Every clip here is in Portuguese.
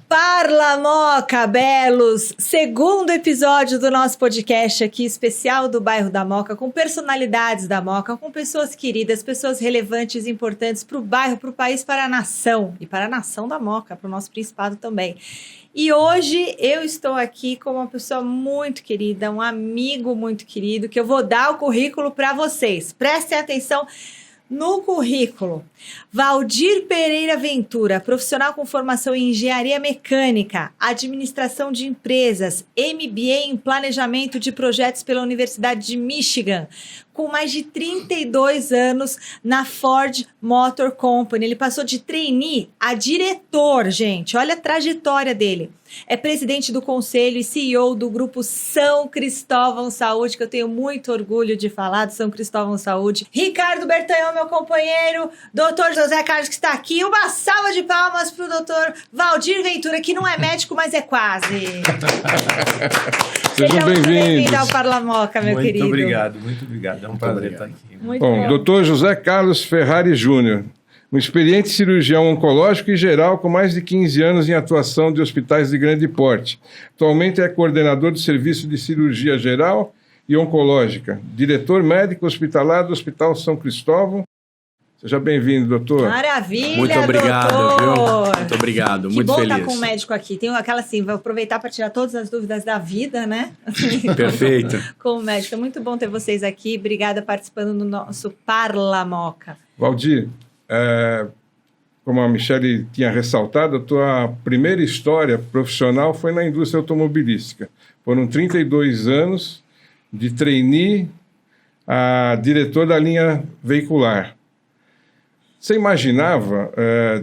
Parla Moca, belos! Segundo episódio do nosso podcast aqui, especial do bairro da Moca, com personalidades da Moca, com pessoas queridas, pessoas relevantes e importantes para o bairro, para o país, para a nação. E para a nação da Moca, para o nosso principado também. E hoje eu estou aqui com uma pessoa muito querida, um amigo muito querido, que eu vou dar o currículo para vocês. Prestem atenção no currículo. Valdir Pereira Ventura, profissional com formação em engenharia mecânica, administração de empresas, MBA em planejamento de projetos pela Universidade de Michigan, com mais de 32 anos na Ford Motor Company. Ele passou de trainee a diretor, gente. Olha a trajetória dele. É presidente do conselho e CEO do grupo São Cristóvão Saúde, que eu tenho muito orgulho de falar do São Cristóvão Saúde. Ricardo Bertanhão, meu companheiro, doutor José Carlos, que está aqui. Uma salva de palmas para o doutor Valdir Ventura, que não é médico, mas é quase. Sejam bem-vindos. Bem-vindo ao Parla Moca, meu querido. Muito obrigado. É um prazer estar aqui. Muito bom. Doutor José Carlos Ferrari Júnior, um experiente cirurgião oncológico e geral com mais de 15 anos em atuação de hospitais de grande porte. Atualmente é coordenador do Serviço de Cirurgia Geral e Oncológica, diretor médico hospitalar do Hospital São Cristóvão. Seja bem-vindo, doutor. Maravilha, muito obrigado, doutor. Viu? Muito obrigado, que muito bom feliz. Estar com o médico aqui. Tem aquela assim, vou aproveitar para tirar todas as dúvidas da vida, né? Perfeito. Com o médico. É muito bom ter vocês aqui. Obrigada participando do nosso Parla Moca. Valdir, como a Michele tinha ressaltado, a tua primeira história profissional foi na indústria automobilística. Foram 32 anos de trainee a diretor da linha veicular. Você imaginava,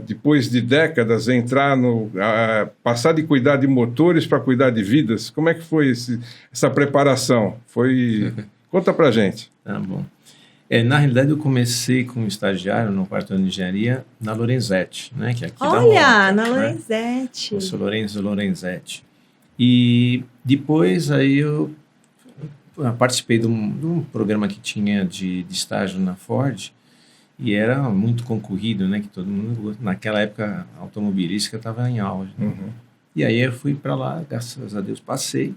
depois de décadas, passar de cuidar de motores para cuidar de vidas? Como é que foi essa preparação? Conta pra gente. Tá bom. Na realidade, eu comecei como estagiário no quarto ano de engenharia na Lorenzetti, né? Que é aqui da Moca, Olha, na né? Lorenzetti. Eu sou Lorenzo Lorenzetti. E depois aí eu participei de um programa que tinha de estágio na Ford. E era muito concorrido, né? Que todo mundo, naquela época, a automobilística estava em auge. Né? Uhum. E aí eu fui para lá, graças a Deus passei.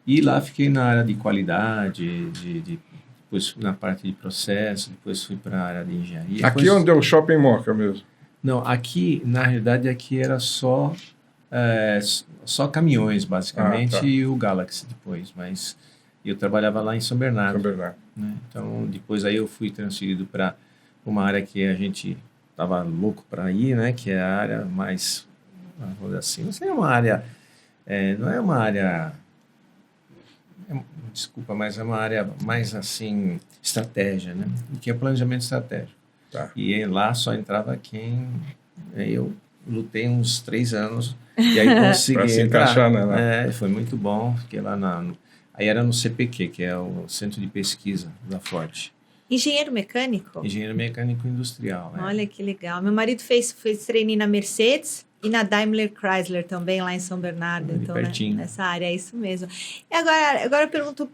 E lá fiquei na área de qualidade, depois na parte de processo, depois fui para a área de engenharia. Aqui depois... onde é o Shopping Moca mesmo? Não, aqui, na realidade, aqui era só caminhões, basicamente, tá. E o Galaxy depois. Mas eu trabalhava lá em São Bernardo. São Bernardo. Né? Então, depois aí eu fui transferido para uma área que a gente estava louco para ir, né? Que é a área mais, vamos dizer assim, não sei, uma área, não é uma área, desculpa, mas é uma área mais assim, estratégia, né? Que é planejamento estratégico. Tá. E lá só entrava eu lutei uns 3 anos e aí consegui para se entrar. encaixar, né? Foi muito bom, fiquei lá aí era no CPQ, que é o Centro de Pesquisa da Ford. Engenheiro mecânico? Engenheiro mecânico industrial. Olha que legal. Meu marido fez trainee na Mercedes e na Daimler Chrysler também, lá em São Bernardo. Então, pertinho. Né, nessa área, é isso mesmo. E agora eu pergunto,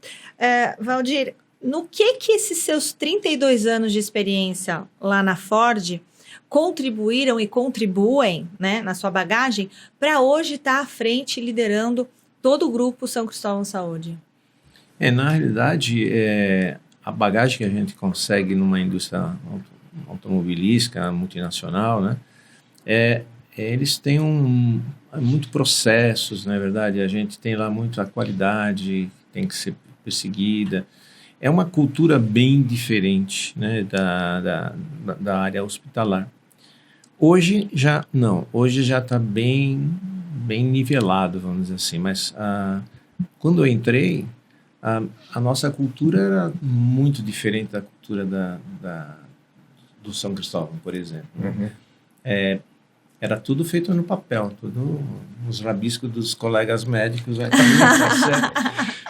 Valdir, no que esses seus 32 anos de experiência lá na Ford contribuíram e contribuem, né, na sua bagagem, para hoje estar à frente liderando todo o grupo São Cristóvão Saúde? Na realidade, a bagagem que a gente consegue numa indústria automobilística multinacional, né, eles têm muito processos, na verdade, a gente tem lá muito a qualidade, tem que ser perseguida. É uma cultura bem diferente, né, da área hospitalar. Hoje já não, hoje já está bem nivelado, vamos dizer assim, mas quando eu entrei, a nossa cultura era muito diferente da cultura do São Cristóvão, por exemplo. Uhum. Era tudo feito no papel, tudo nos rabiscos dos colegas médicos.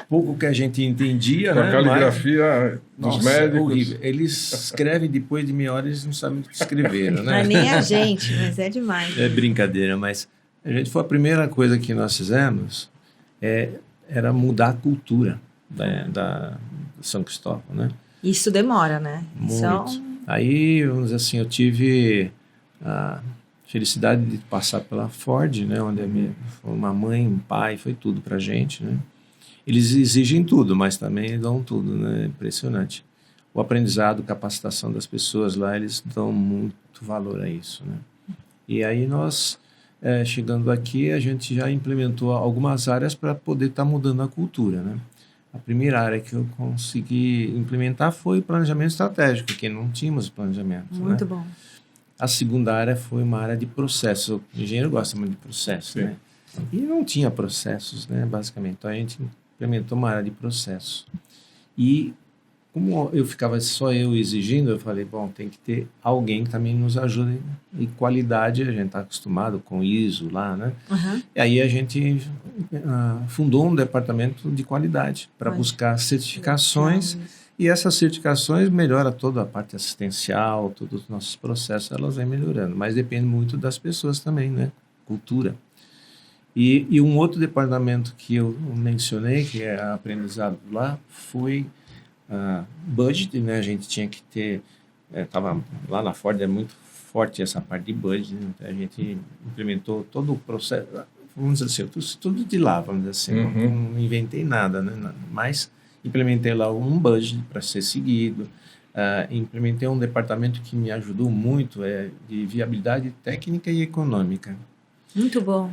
Pouco que a gente entendia, Com né? a caligrafia dos médicos. Horrível. Eles escrevem depois de meia hora, eles não sabem o que escreveram, né? Nem a gente, mas é demais. É brincadeira, mas foi a primeira coisa que nós fizemos era mudar a cultura da São Cristóvão, né? Isso demora, né? Muito. Aí, vamos dizer assim, eu tive felicidade de passar pela Ford, né? Onde foi uma mãe, um pai, foi tudo pra gente, né? Eles exigem tudo, mas também dão tudo, né? Impressionante. O aprendizado, capacitação das pessoas lá, eles dão muito valor a isso, né? E aí nós, chegando aqui, a gente já implementou algumas áreas para poder estar mudando a cultura, né? A primeira área que eu consegui implementar foi o planejamento estratégico, porque não tínhamos planejamento. Muito né? bom. A segunda área foi uma área de processos. O engenheiro gosta muito de processos, né? E não tinha processos, né, basicamente. Então a gente implementou uma área de processos. E como eu ficava só eu exigindo, eu falei, bom, tem que ter alguém que também nos ajude. E qualidade, a gente está acostumado com ISO lá, né? Uhum. E aí a gente fundou um departamento de qualidade para buscar certificações. E essas certificações melhoram toda a parte assistencial, todos os nossos processos, elas vêm melhorando. Mas depende muito das pessoas também, né? Cultura. E um outro departamento que eu mencionei, que é aprendizado lá, foi budget, né? A gente tinha que ter... Tava lá na Ford, é muito forte essa parte de budget, né? Então a gente implementou todo o processo, vamos dizer assim, tudo de lá, vamos dizer assim, não inventei nada, né? Mas implementei lá um budget para ser seguido, implementei um departamento que me ajudou muito, de viabilidade técnica e econômica. Muito bom.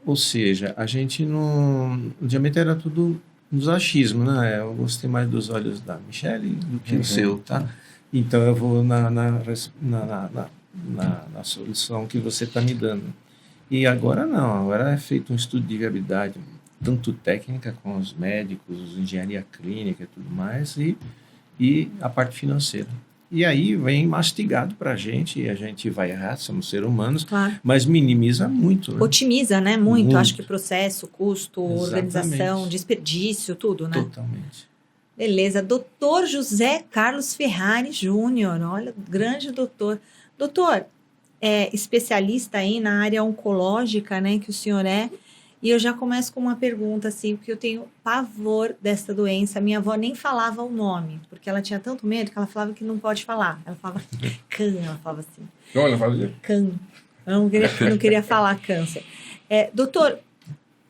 Ou seja, a gente não... Antigamente era tudo nos achismos, né? Eu gostei mais dos olhos da Michelle do que o seu, tá? Então eu vou na solução que você está me dando. E agora não, agora é feito um estudo de viabilidade, tanto técnica com os médicos, engenharia clínica e tudo mais, e a parte financeira. E aí vem mastigado para a gente, e a gente vai errar, somos seres humanos, Claro. mas minimiza muito. Né? Otimiza, né? Muito. Acho que processo, custo, Exatamente. organização, desperdício, tudo, né? Totalmente. Beleza. Doutor José Carlos Ferrari Júnior, olha, grande doutor. Doutor, especialista aí na área oncológica, né, que o senhor é, e eu já começo com uma pergunta, assim, porque eu tenho pavor dessa doença. Minha avó nem falava o nome, porque ela tinha tanto medo que ela falava que não pode falar. Ela falava ela falava assim. Olha, fazia. Eu não queria falar câncer. Doutor,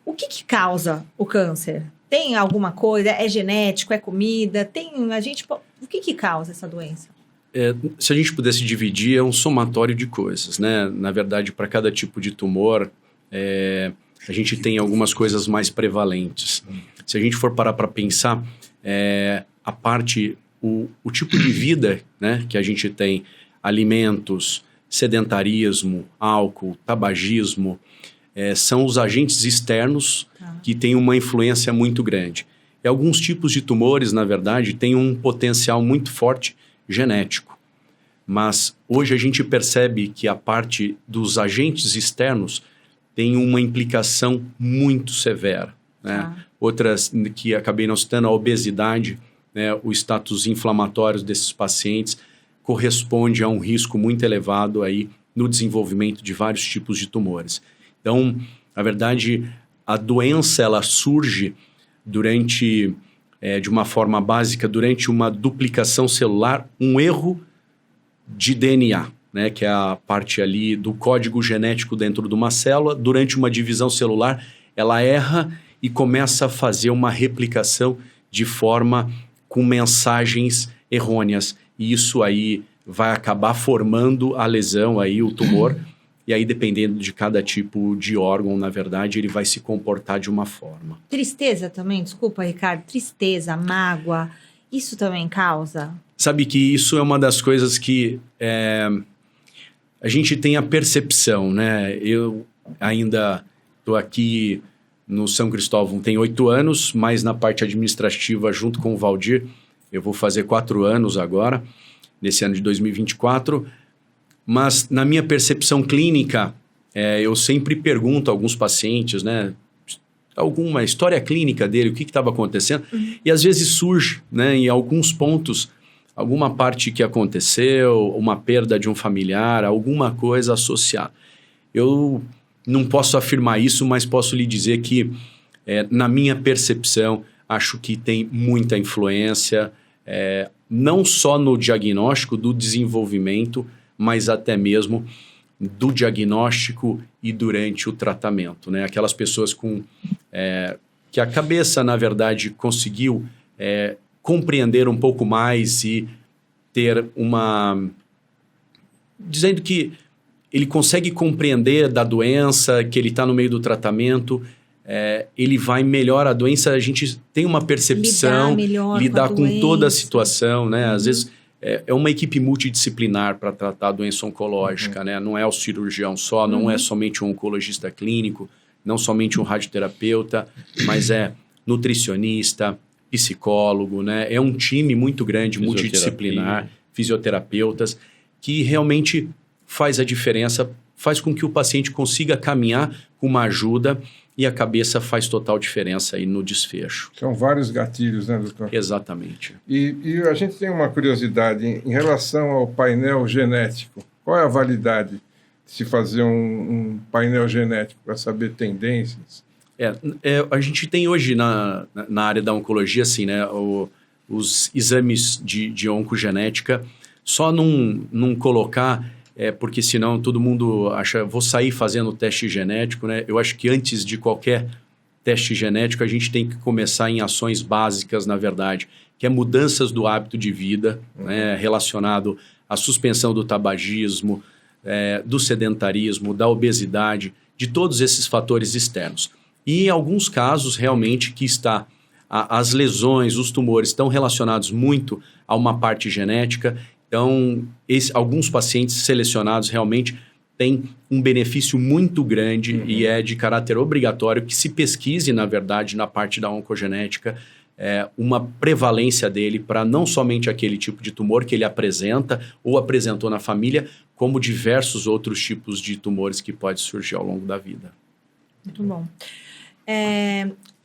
o que causa o câncer? Tem alguma coisa? É genético? É comida? O que causa essa doença? Se a gente pudesse dividir, é um somatório de coisas, né? Na verdade, para cada tipo de tumor, a gente tem algumas coisas mais prevalentes. Se a gente for parar para pensar, o tipo de vida, né, que a gente tem, alimentos, sedentarismo, álcool, tabagismo, são os agentes externos que têm uma influência muito grande. E alguns tipos de tumores, na verdade, têm um potencial muito forte genético. Mas hoje a gente percebe que a parte dos agentes externos tem uma implicação muito severa. Né? Outras que acabei não citando, a obesidade, né, o status inflamatório desses pacientes corresponde a um risco muito elevado aí no desenvolvimento de vários tipos de tumores. Então, na verdade, a doença ela surge de uma forma básica, durante uma duplicação celular, um erro de DNA, né, que é a parte ali do código genético dentro de uma célula. Durante uma divisão celular, ela erra e começa a fazer uma replicação de forma com mensagens errôneas. E isso aí vai acabar formando a lesão, aí, o tumor. E aí, dependendo de cada tipo de órgão, na verdade, ele vai se comportar de uma forma. Tristeza também? Desculpa, Ricardo. Tristeza, mágoa, isso também causa? Sabe que isso é uma das coisas que a gente tem a percepção, né? Eu ainda estou aqui no São Cristóvão, tem 8 anos, mas na parte administrativa, junto com o Valdir, eu vou fazer 4 anos agora, nesse ano de 2024. Mas na minha percepção clínica, eu sempre pergunto a alguns pacientes, né, alguma história clínica dele, o que estava acontecendo, e às vezes surge, né, em alguns pontos, alguma parte que aconteceu, uma perda de um familiar, alguma coisa associada. Eu não posso afirmar isso, mas posso lhe dizer que, na minha percepção, acho que tem muita influência, não só no diagnóstico do desenvolvimento, mas até mesmo do diagnóstico e durante o tratamento, né? Aquelas pessoas que a cabeça, na verdade, conseguiu compreender um pouco mais e ter dizendo que ele consegue compreender da doença, que ele está no meio do tratamento, ele vai melhor a doença, a gente tem uma percepção, lidar com toda a situação, né? Às vezes é uma equipe multidisciplinar para tratar a doença oncológica, né? Não é o cirurgião só, não é somente um oncologista clínico, não somente um radioterapeuta, mas é nutricionista, psicólogo, né? É um time muito grande, multidisciplinar, fisioterapeutas, que realmente faz a diferença, faz com que o paciente consiga caminhar com uma ajuda e a cabeça faz total diferença aí no desfecho. São vários gatilhos, né, doutor? Exatamente. E a gente tem uma curiosidade em relação ao painel genético. Qual é a validade de se fazer um painel genético para saber tendências? A gente tem hoje na área da oncologia, assim, né, os exames de oncogenética, só não colocar, porque senão todo mundo acha, vou sair fazendo teste genético, né? Eu acho que antes de qualquer teste genético, a gente tem que começar em ações básicas, na verdade, que é mudanças do hábito de vida, né, relacionado à suspensão do tabagismo, do sedentarismo, da obesidade, de todos esses fatores externos. E em alguns casos, realmente, que as lesões, os tumores estão relacionados muito a uma parte genética. Então, alguns pacientes selecionados realmente têm um benefício muito grande e é de caráter obrigatório que se pesquise, na verdade, na parte da oncogenética, uma prevalência dele para não somente aquele tipo de tumor que ele apresenta ou apresentou na família, como diversos outros tipos de tumores que podem surgir ao longo da vida. Muito bom.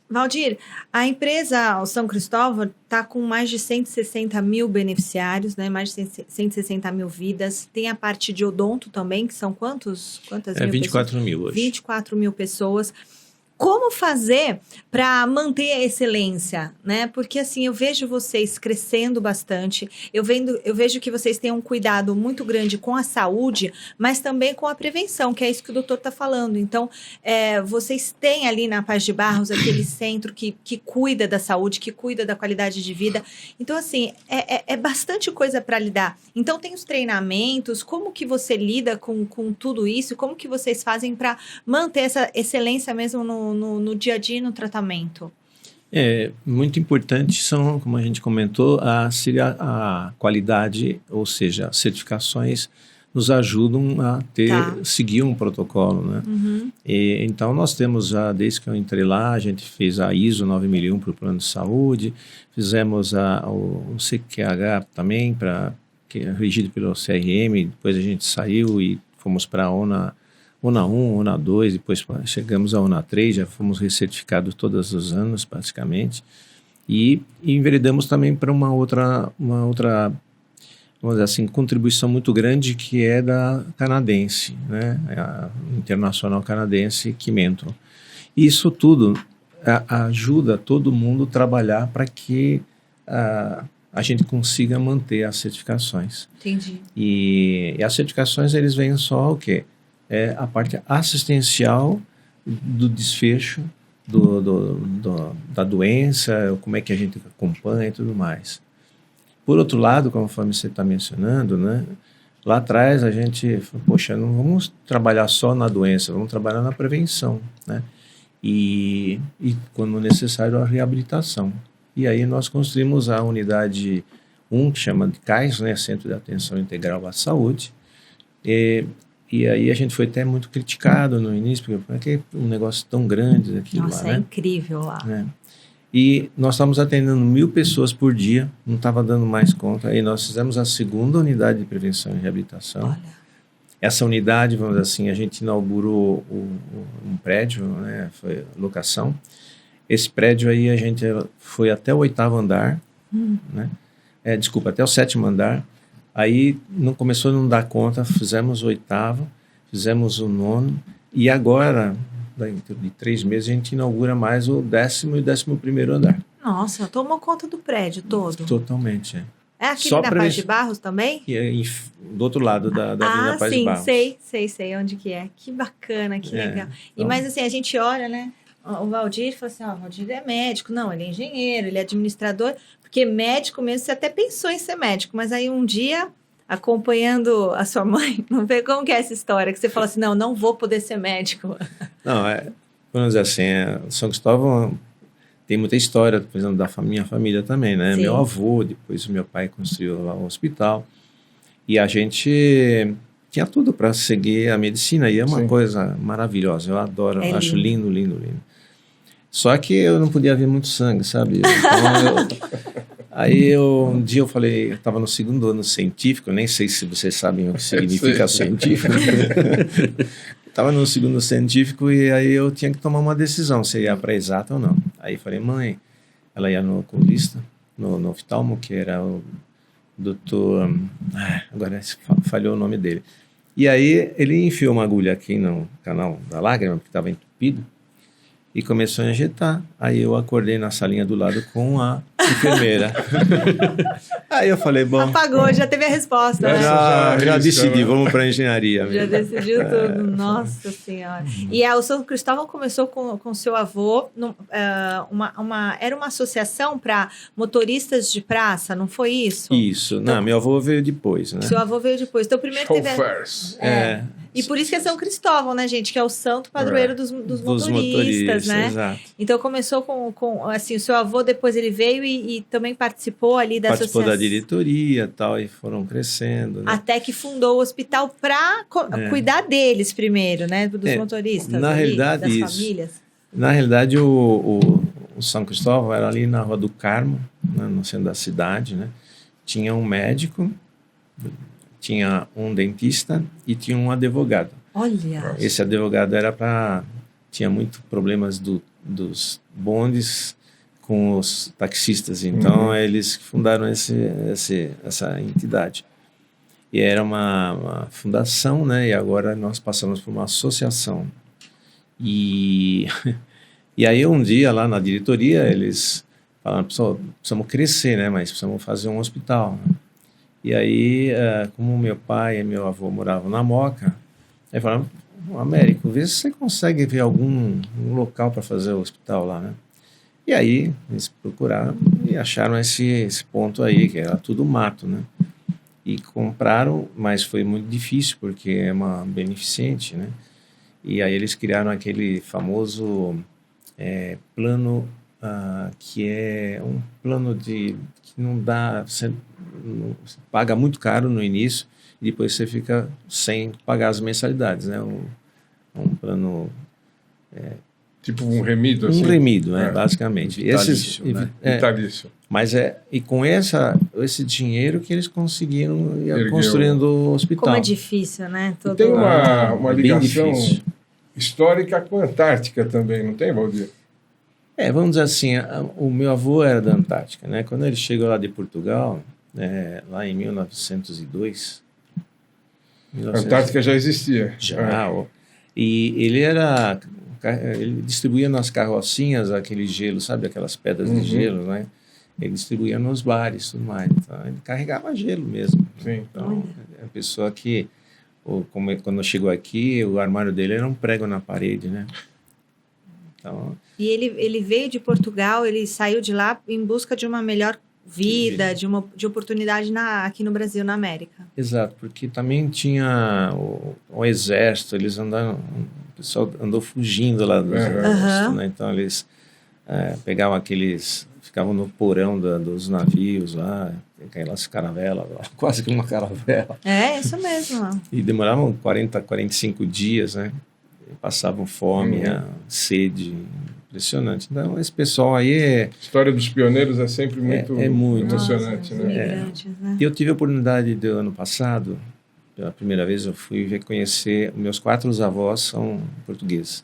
Valdir, a empresa o São Cristóvão está com mais de 160 mil beneficiários, né? Mais de 160 mil vidas. Tem a parte de odonto também, que são quantas mil 24 pessoas? mil hoje. 24 mil pessoas. Como fazer para manter a excelência, né? Porque assim, eu vejo vocês crescendo bastante, eu vejo que vocês têm um cuidado muito grande com a saúde, mas também com a prevenção, que é isso que o doutor está falando. Então, vocês têm ali na Paz de Barros aquele centro que cuida da saúde, que cuida da qualidade de vida. Então, assim, é bastante coisa para lidar. Então, tem os treinamentos, como que você lida com tudo isso? Como que vocês fazem para manter essa excelência mesmo no dia a dia e no tratamento? Muito importante são, como a gente comentou, seria a qualidade, ou seja, certificações nos ajudam a seguir um protocolo, né? Então, nós temos, desde que eu entrei lá, a gente fez a ISO 9001 para o plano de saúde, fizemos o CQH também, que é regido pelo CRM, depois a gente saiu e fomos para a ONA 1, ONA 2, depois chegamos à ONA 3, já fomos recertificados todos os anos, praticamente, e enveredamos também para uma outra, vamos dizer assim, contribuição muito grande, que é da canadense, né? A internacional canadense, Qimentron. Isso tudo ajuda todo mundo a trabalhar para que a gente consiga manter as certificações. Entendi. E as certificações, eles vêm só o quê? A parte assistencial do desfecho da doença, como é que a gente acompanha e tudo mais. Por outro lado, conforme você está mencionando, né, lá atrás a gente falou, poxa, não vamos trabalhar só na doença, vamos trabalhar na prevenção, né? E quando necessário, a reabilitação. E aí nós construímos a unidade 1, que chama de CAIS, né, Centro de Atenção Integral à Saúde, e aí a gente foi até muito criticado no início, porque é um negócio tão grande aquilo lá. Nossa, é incrível lá. E nós estávamos atendendo 1.000 pessoas por dia, não estava dando mais conta. Aí nós fizemos a segunda unidade de prevenção e reabilitação. Olha. Essa unidade, vamos dizer assim, a gente inaugurou um prédio, né, foi locação. Esse prédio aí a gente foi até o 8º andar, né? Até o 7º andar. Aí não começou a não dar conta, fizemos o 8º, fizemos o 9º, e agora, dentro de 3 meses, a gente inaugura mais o 10º e o 11º andar. Nossa, tomou conta do prédio todo? Totalmente, É aqui Só na pra Paz ver- de Barros também? E aí, do outro lado da Avenida Paz de sim, Barros. sei onde que é. Que bacana, que É, legal. E então- mas assim, a gente olha, né? O Valdir fala assim, ó, o Valdir é médico. Não, ele é engenheiro, ele é administrador. Porque médico mesmo, você até pensou em ser médico. Mas aí um dia, acompanhando a sua mãe, não vê como que é essa história? Que você fala assim, não vou poder ser médico. Não, vamos dizer assim, São Cristóvão tem muita história, por exemplo, minha família também, né? Sim. Meu avô, depois o meu pai construiu lá um hospital. E a gente tinha tudo para seguir a medicina. E é uma Sim. coisa maravilhosa. Eu adoro, É acho lindo. lindo. Só que eu não podia ver muito sangue, sabe? Então, um dia eu falei, eu estava no segundo ano científico, nem sei se vocês sabem o que significa científico. Estava no segundo científico e aí eu tinha que tomar uma decisão, se ia para exata ou não. Aí falei, mãe, ela ia no oculista, no oftalmo, que era o doutor... agora falhou o nome dele. E aí ele enfiou uma agulha aqui no canal da lágrima, porque estava entupido, e começou a injetar. Aí eu acordei na salinha do lado com a enfermeira. Aí eu falei, bom... Apagou, já teve a resposta, né? Já decidi, vamos para engenharia. Já decidiu tudo, nossa senhora. E o São Cristóvão começou com seu avô, era uma associação para motoristas de praça, não foi isso? Isso, não, meu avô veio depois, né? Seu avô veio depois. Então, primeiro teve... Chauffeurs. E por isso que é São Cristóvão, né, gente? Que é o santo padroeiro dos motoristas, né? Exato. Então, começou com assim, o seu avô, depois ele veio e também participou ali da Participou associação. da diretoria e tal, e foram crescendo. Né? Até que fundou o hospital para cuidar deles primeiro, né? Dos motoristas, na realidade, das isso. famílias. Na realidade, o São Cristóvão era ali na Rua do Carmo, né, no centro da cidade, né? Tinha um médico, tinha um dentista e tinha um advogado. Olha! Esse advogado tinha muito problemas dos bondes com os taxistas, então eles fundaram essa entidade. E era uma fundação, né? E agora nós passamos por uma associação. E aí um dia lá na diretoria eles falaram, precisamos crescer, né? Mas precisamos fazer um hospital. Né? E aí, como meu pai e meu avô moravam na Moca, aí falaram, Américo, vê se você consegue ver algum local para fazer o hospital lá, né? E aí eles procuraram e acharam esse ponto aí, que era tudo mato, né? E compraram, mas foi muito difícil, porque é uma beneficente, né? E aí eles criaram aquele famoso plano, que é um plano que não dá... Você paga muito caro no início e depois você fica sem pagar as mensalidades, né? Um plano... Tipo um remido, assim? Um remido, basicamente. Vitalício, né? Vitalício. Mas e com esse dinheiro que eles conseguiram ir construindo o hospital. Como é difícil, né? E tem uma bem ligação difícil. histórica com a Antártica também, não tem, Valdir? Vamos dizer assim, o meu avô era da Antártica, né? Quando ele chegou lá de Portugal, lá em 1902... A Antártica já existia. Já. E ele distribuía nas carrocinhas aquele gelo, sabe? Aquelas pedras de gelo, né? Ele distribuía nos bares e tudo mais. Então, ele carregava gelo mesmo. Sim. Então, é a pessoa que, quando chegou aqui, o armário dele era um prego na parede, né? Então, e ele veio de Portugal, ele saiu de lá em busca de uma melhor vida, de oportunidade aqui no Brasil, na América. Exato, porque também tinha o exército, eles andaram, o pessoal andou fugindo lá do exército, né? Então eles pegavam ficavam no porão dos navios lá, aquelas caravelas, quase que uma caravela. É, isso mesmo. E demoravam 45 dias, né? Passavam fome, sede, impressionante. Então, esse pessoal aí A história dos pioneiros é sempre muito emocionante, Nossa, né? né? Eu tive a oportunidade do ano passado, pela primeira vez, eu fui reconhecer, meus 4 avós são portugueses.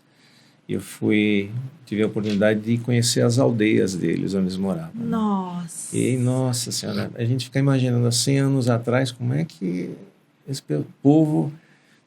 Eu tive a oportunidade de conhecer as aldeias deles, onde eles moravam. Nossa! E, nossa senhora, a gente fica imaginando há 100 anos atrás como é que esse povo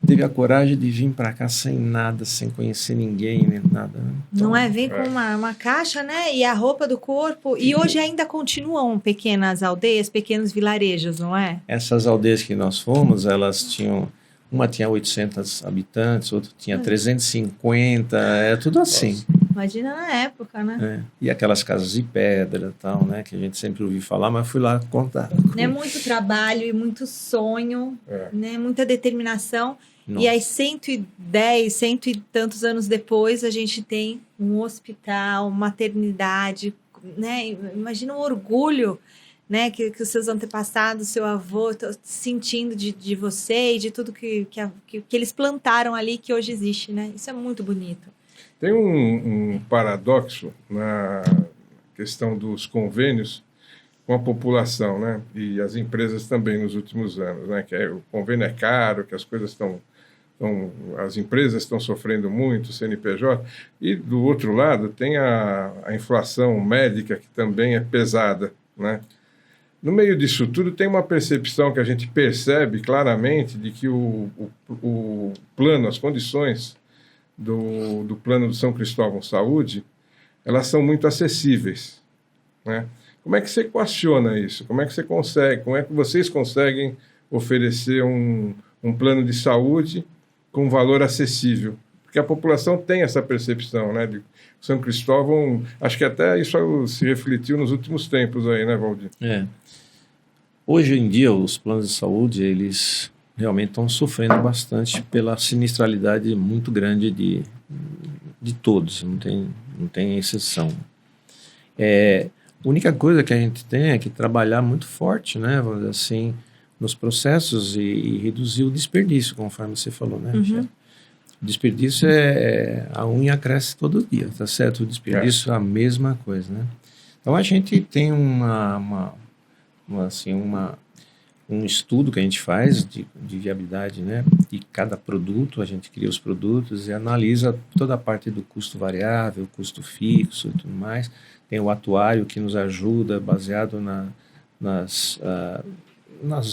teve a coragem de vir para cá sem nada, sem conhecer ninguém, nem nada. Então, Não é? Vem com uma caixa, né? E a roupa do corpo. E hoje ainda continuam pequenas aldeias, pequenos vilarejos, não é? essas aldeias que nós fomos, elas tinham... Uma tinha 800 habitantes, outra tinha 350, é tudo assim. Imagina na época, né? E aquelas casas de pedra e tal, né? Que a gente sempre ouviu falar, mas fui lá contar. É muito trabalho e muito sonho, né? Muita determinação. Nossa. E aí, 110, cento e tantos anos depois, a gente tem um hospital, maternidade, né? Imagina o orgulho, né? Que os seus antepassados, seu avô, sentindo de você e de tudo que eles plantaram ali, que hoje existe, né? Isso é muito bonito. Tem um paradoxo na questão dos convênios com a população, né? E as empresas também nos últimos anos, né? Que o convênio é caro, que as coisas as empresas estão sofrendo muito, o CNPJ, e do outro lado tem a inflação médica, que também é pesada, né? No meio disso tudo tem uma percepção que a gente percebe claramente de que o plano, as condições do plano do São Cristóvão Saúde, elas são muito acessíveis, né? Como é que você equaciona isso? Como é que vocês conseguem oferecer um plano de saúde com valor acessível? Porque a população tem essa percepção, né? De São Cristóvão, acho que até isso se refletiu nos últimos tempos aí, né, Valdir? Hoje em dia, os planos de saúde, eles realmente estão sofrendo bastante pela sinistralidade muito grande de todos, não tem exceção. A única coisa que a gente tem é que trabalhar muito forte, né, vamos dizer assim, nos processos e reduzir o desperdício, conforme você falou, né, Michele? O desperdício a unha cresce todo dia, tá certo? O desperdício é a mesma coisa, né? Então a gente tem um estudo que a gente faz de viabilidade, né, de cada produto. A gente cria os produtos e analisa toda a parte do custo variável, custo fixo e tudo mais. Tem o atuário que nos ajuda, baseado nas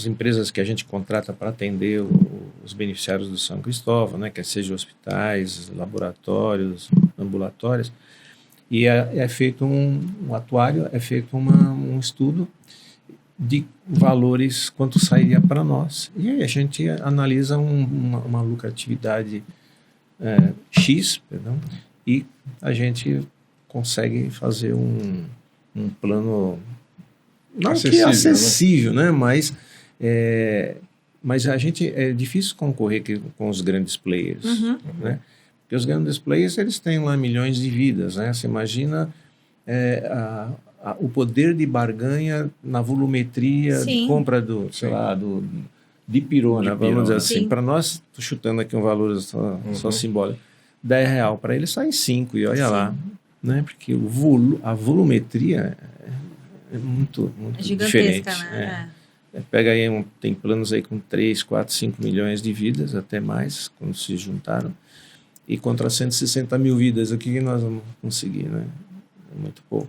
empresas que a gente contrata para atender os beneficiários do São Cristóvão, né, quer seja hospitais, laboratórios, ambulatórios. E é feito um atuário, é feito um estudo de valores, quanto sairia para nós. E aí a gente analisa uma lucratividade X, e a gente consegue fazer um plano não acessível, né? Mas a gente é difícil concorrer com os grandes players, né? Porque os grandes players, eles têm lá milhões de vidas, né? Você imagina o poder de barganha na volumetria de compra de pirona, vamos dizer assim. Para nós, estou chutando aqui um valor só simbólico, R$10, para eles sai 5, e olha lá, né? Porque a volumetria é muito diferente. Né? Pega aí, tem planos aí com 3, 4, 5 milhões de vidas, até mais, quando se juntaram, e contra 160 mil vidas, o que nós vamos conseguir, né? É muito pouco.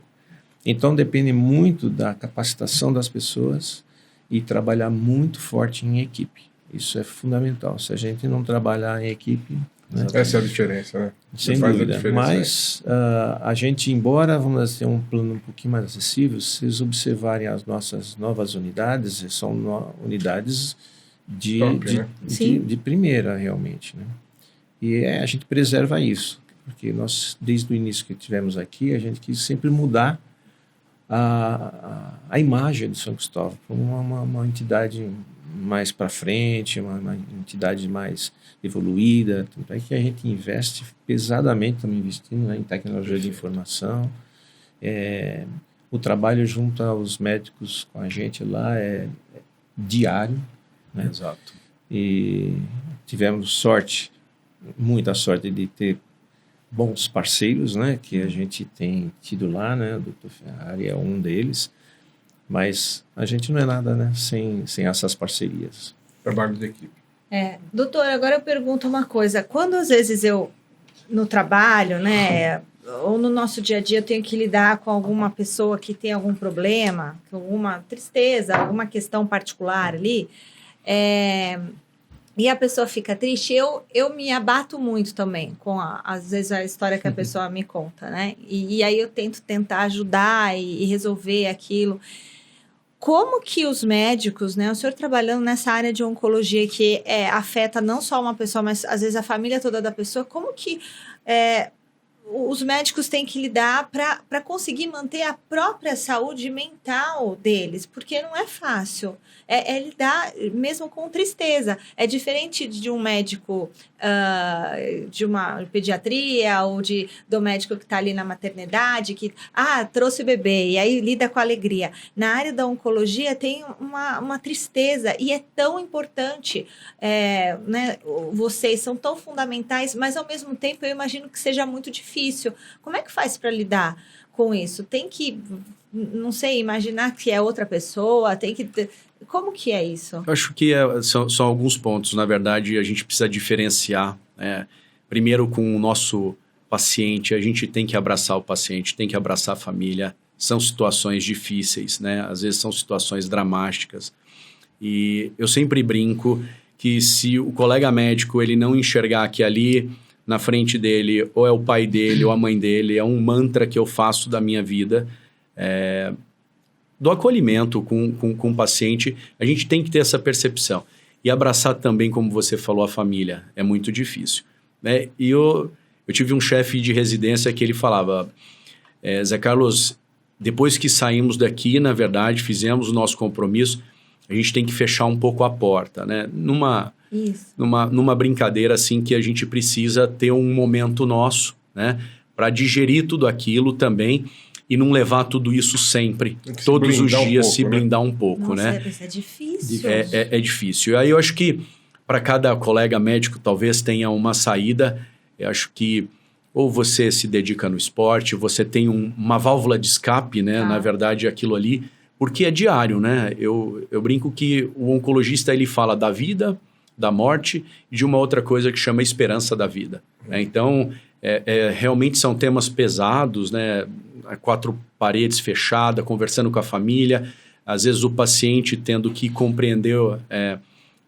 Então depende muito da capacitação das pessoas e trabalhar muito forte em equipe. Isso é fundamental. Se a gente não trabalhar em equipe... Né? Essa é a diferença, né? Sem dúvida. Mas a gente, embora vamos ter um plano um pouquinho mais acessível, se vocês observarem as nossas novas unidades, são unidades de primeira, realmente, né? E a gente preserva isso, porque nós, desde o início que tivemos aqui, a gente quis sempre mudar a imagem do São Cristóvão para uma entidade mais para frente, uma entidade mais evoluída. Tanto é que a gente investe pesadamente, estamos investindo, né, em tecnologia de informação. O trabalho junto aos médicos com a gente lá é diário, né? Exato. E tivemos muita sorte de ter bons parceiros, né, que a gente tem tido lá, né, o Dr. Ferrari é um deles, mas a gente não é nada, né, sem essas parcerias. Trabalho de equipe. Doutor, agora eu pergunto uma coisa. Quando às vezes eu, no trabalho, né, ou no nosso dia a dia, eu tenho que lidar com alguma pessoa que tem algum problema, com alguma tristeza, alguma questão particular ali, e a pessoa fica triste, eu me abato muito também com, às vezes, a história que a pessoa me conta, né? E aí eu tento ajudar e resolver aquilo. Como que os médicos, né? O senhor trabalhando nessa área de oncologia que afeta não só uma pessoa, mas às vezes a família toda da pessoa, como que os médicos têm que lidar para conseguir manter a própria saúde mental deles? Porque não é fácil. Lidar mesmo com tristeza. É diferente de um médico de uma pediatria ou do médico que está ali na maternidade, que trouxe o bebê e aí lida com alegria. Na área da oncologia tem uma tristeza e é tão importante, né? Vocês são tão fundamentais, mas ao mesmo tempo eu imagino que seja muito difícil. Como é que faz para lidar com isso? Tem que, não sei, imaginar que é outra pessoa, tem que... Como que é isso? Eu acho que são alguns pontos. Na verdade, a gente precisa diferenciar. Primeiro, com o nosso paciente, a gente tem que abraçar o paciente, tem que abraçar a família. São situações difíceis, né? Às vezes são situações dramáticas. E eu sempre brinco que se o colega médico ele não enxergar que ali na frente dele, ou é o pai dele, ou a mãe dele, é um mantra que eu faço da minha vida, do acolhimento com o paciente, a gente tem que ter essa percepção. E abraçar também, como você falou, a família. É muito difícil, né? E eu tive um chefe de residência que ele falava, Zé Carlos, depois que saímos daqui, na verdade, fizemos o nosso compromisso, a gente tem que fechar um pouco a porta, né? Numa brincadeira assim que a gente precisa ter um momento nosso, né? Para digerir tudo aquilo também e não levar tudo isso sempre, todos os dias, se blindar um pouco, Nossa, né? Isso é difícil. É difícil. Aí eu acho que para cada colega médico talvez tenha uma saída. Eu acho que ou você se dedica no esporte, você tem uma válvula de escape, né? Na verdade, aquilo ali, porque é diário, né? Eu brinco que o oncologista ele fala da vida, da morte e de uma outra coisa que chama esperança da vida. Né? Então, realmente são temas pesados, né? Quatro paredes fechadas, conversando com a família, às vezes o paciente tendo que compreender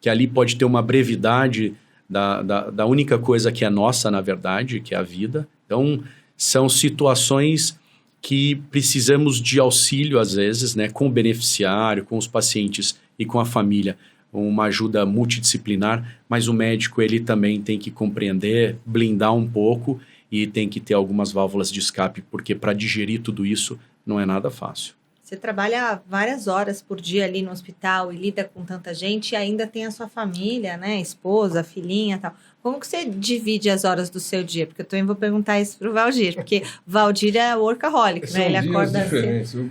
que ali pode ter uma brevidade da única coisa que é nossa, na verdade, que é a vida. Então, são situações que precisamos de auxílio, às vezes, né? Com o beneficiário, com os pacientes e com a família, uma ajuda multidisciplinar, mas o médico ele também tem que compreender, blindar um pouco e tem que ter algumas válvulas de escape, porque para digerir tudo isso não é nada fácil. Você trabalha várias horas por dia ali no hospital e lida com tanta gente e ainda tem a sua família, né? Esposa, filhinha e tal. Como que você divide as horas do seu dia? Porque eu também vou perguntar isso pro Valdir, porque o Valdir é workaholic, né? Ele acorda assim.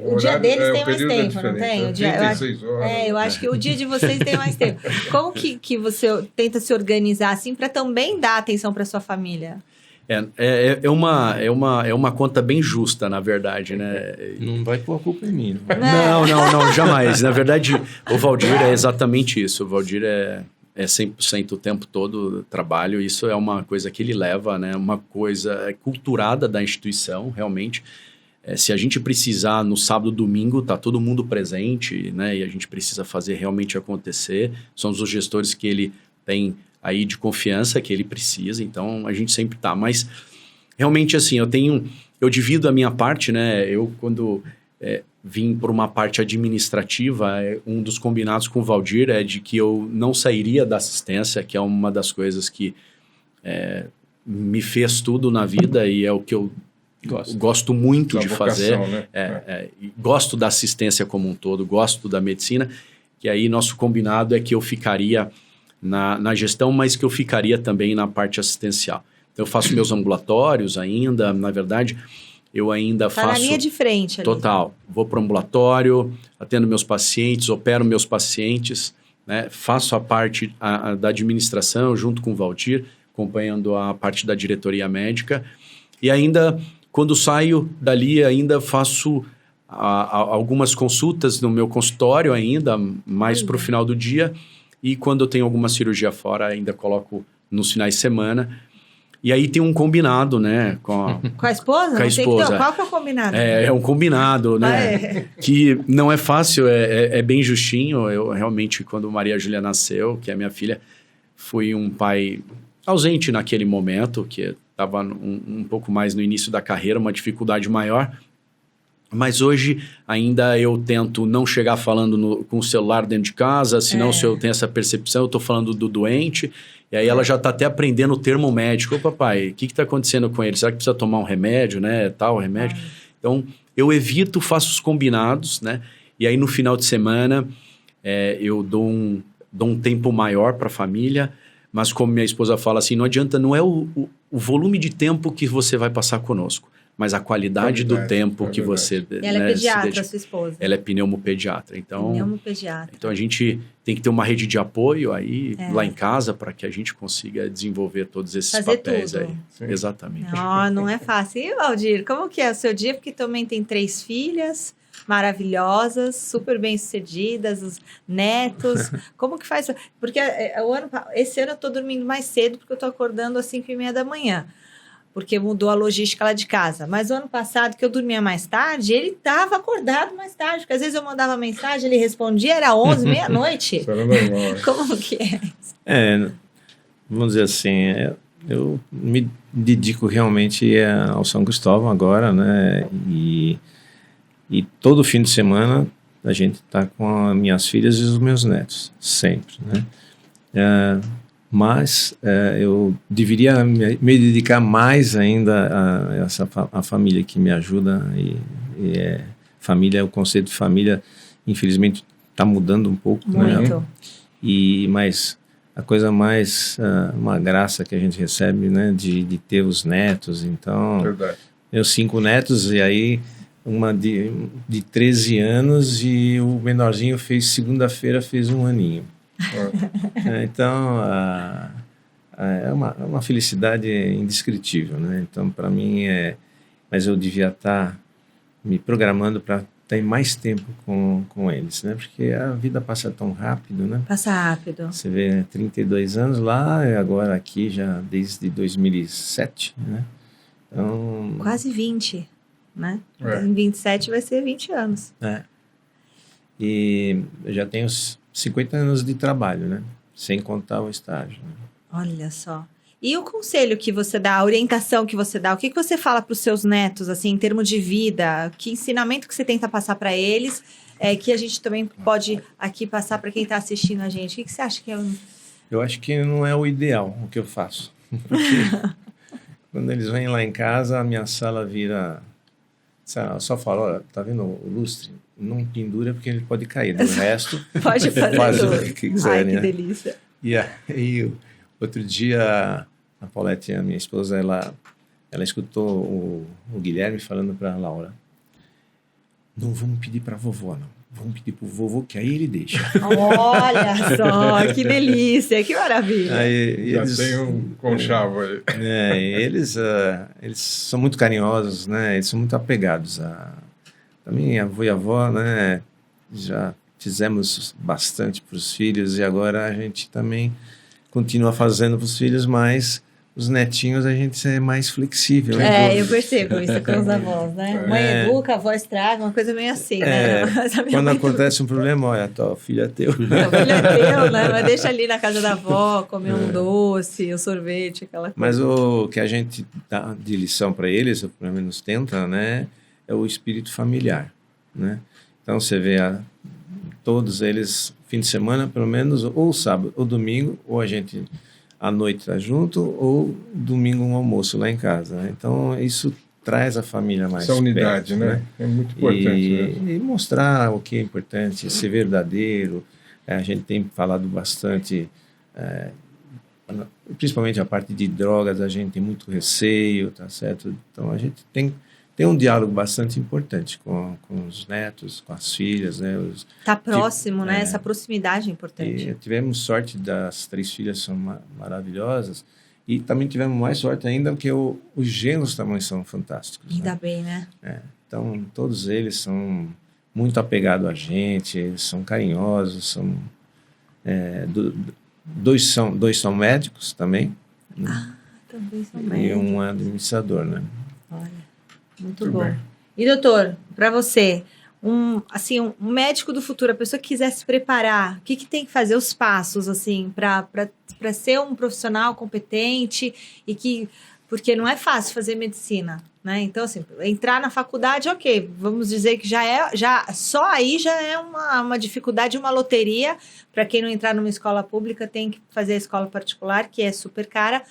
O dia deles tem mais tempo, não tem? 36 horas. Eu acho que o dia de vocês tem mais tempo. Como que você tenta se organizar assim para também dar atenção para sua família? É uma conta bem justa, na verdade, né? Não vai pôr a culpa em mim. Não, jamais. Na verdade, o Valdir é exatamente isso. O Valdir é 100% o tempo todo trabalho. Isso é uma coisa que ele leva, né? Uma coisa culturada da instituição, realmente. Se a gente precisar, no sábado, domingo, tá todo mundo presente, né? E a gente precisa fazer realmente acontecer. Somos os gestores que ele tem aí de confiança que ele precisa, então a gente sempre tá. Mas, realmente, assim, eu divido a minha parte, né? Eu, quando vim por uma parte administrativa, um dos combinados com o Valdir é de que eu não sairia da assistência, que é uma das coisas que me fez tudo na vida e é o que eu gosto muito de fazer. Né? Gosto da assistência como um todo, gosto da medicina, que aí nosso combinado é que eu ficaria na gestão, mas que eu ficaria também na parte assistencial. Então, eu faço meus ambulatórios ainda, na verdade, eu ainda faço... na linha de frente ali. Total. Vou para o ambulatório, atendo meus pacientes, opero meus pacientes, né? Faço a parte da administração junto com o Valdir, acompanhando a parte da diretoria médica. E ainda, quando saio dali, ainda faço algumas consultas no meu consultório ainda, mais para o final do dia. E quando eu tenho alguma cirurgia fora, ainda coloco nos finais de semana. E aí tem um combinado, né? Com a esposa? Com a esposa. Qual que é o combinado? É um combinado, né? Que não é fácil, é bem justinho. Eu realmente, quando Maria Júlia nasceu, que é minha filha, fui um pai ausente naquele momento, que estava um pouco mais no início da carreira, uma dificuldade maior. Mas hoje ainda eu tento não chegar falando com o celular dentro de casa, senão se eu tenho essa percepção, eu estou falando do doente, e aí ela já está até aprendendo o termo médico. Ô papai, o que está acontecendo com ele? Será que precisa tomar um remédio, né? Tal remédio. Então, eu evito, faço os combinados, né? E aí no final de semana eu dou um tempo maior para a família, mas como minha esposa fala assim, não adianta, não é o volume de tempo que você vai passar conosco, mas a qualidade do tempo que você... E ela é pediatra, sua esposa. Ela é pneumopediatra. Então, pneumopediatra. Então a gente tem que ter uma rede de apoio aí lá em casa para que a gente consiga desenvolver todos esses papéis tudo. aí. Sim. Exatamente. Não é fácil. E, Valdir, como que é o seu dia? Porque também tem 3 filhas maravilhosas, super bem-sucedidas, os netos. Como que faz? Porque esse ano eu tô dormindo mais cedo, porque eu tô acordando às 5:30 da manhã. Porque mudou a logística lá de casa. Mas o ano passado, que eu dormia mais tarde, ele estava acordado mais tarde. Porque às vezes eu mandava mensagem, ele respondia, era 11, meia-noite. Isso era normal. Como que é? Vamos dizer assim, eu me dedico realmente ao São Cristóvão agora, né? E todo fim de semana a gente está com as minhas filhas e os meus netos, sempre, né? Mas eu deveria me dedicar mais ainda a família que me ajuda. Família, o conceito de família, infelizmente, está mudando um pouco. Muito. Né? Mas a coisa mais, uma graça que a gente recebe, né, de ter os netos. Então, Verdade. Eu 5 netos, e aí uma de 13 anos, e o menorzinho segunda-feira fez 1 aninho. Então é uma felicidade indescritível, né? Então para mim mas eu devia estar me programando para ter mais tempo com eles, né? Porque a vida passa tão rápido, né? Passa rápido. Você vê 32 anos lá e agora aqui já desde 2007, né? Então, quase 20, né? Em 27 vai ser 20 anos. E eu já tenho 50 anos de trabalho, né? Sem contar o estágio. Né? Olha só. E o conselho que você dá, a orientação que você dá, o que você fala para os seus netos, assim, em termos de vida? Que ensinamento que você tenta passar para eles, que a gente também pode aqui passar para quem está assistindo a gente? O que você acha que é? Eu acho que não é o ideal o que eu faço. Porque quando eles vêm lá em casa, a minha sala vira... Só falo, olha, tá vendo o lustre? Não pendura porque ele pode cair. Do resto, pode fazer faz tudo. o que quiser. Ai, né? que delícia. E aí, outro dia, a Paulette, a minha esposa, ela escutou o Guilherme falando para a Laura: não vamos pedir para a vovó, não. Vamos pedir para o vovô, que aí ele deixa. Olha só, que delícia, que maravilha. Aí, já tem um conchavo aí. Eles são muito carinhosos, né? Eles são muito apegados a mim, avô e avó, né? Já fizemos bastante para os filhos e agora a gente também continua fazendo para os filhos, mas os netinhos a gente é mais flexível. Eu percebo isso com os avós, né? Mãe educa, a avó estraga, uma coisa meio assim, né? Quando acontece um problema, olha, tua filha é teu. Tua filha é teu, né? Mas deixa ali na casa da avó, comer um doce, um sorvete, aquela coisa. Mas o que a gente dá de lição para eles, ou pelo menos tenta, né? É o espírito familiar, né? Então você vê todos eles, fim de semana, pelo menos, ou sábado, ou domingo, ou a gente à noite está junto, ou domingo um almoço lá em casa. Né? Então isso traz a família mais essa unidade, perto, né? É muito importante. E mostrar o que é importante, ser verdadeiro. A gente tem falado bastante, principalmente a parte de drogas, a gente tem muito receio, tá certo? Então a gente tem um diálogo bastante importante com os netos, com as filhas, né? Tá próximo, né? Essa proximidade é importante. E tivemos sorte das 3 filhas, são maravilhosas, e também tivemos mais sorte ainda porque os genros também são fantásticos. Ainda bem, né? Então, todos eles são muito apegados a gente, são carinhosos, são... dois são médicos também. também são E médicos. um administrador, né? Olha, muito Muito bom. bem. E doutor, para você, um médico do futuro, a pessoa que quiser se preparar, o que tem que fazer, os passos, assim, para ser um profissional competente e que... Porque não é fácil fazer medicina, né? Então, assim, entrar na faculdade, ok, vamos dizer que só aí já é uma dificuldade, uma loteria. Para quem não entrar numa escola pública, tem que fazer a escola particular, que é super cara.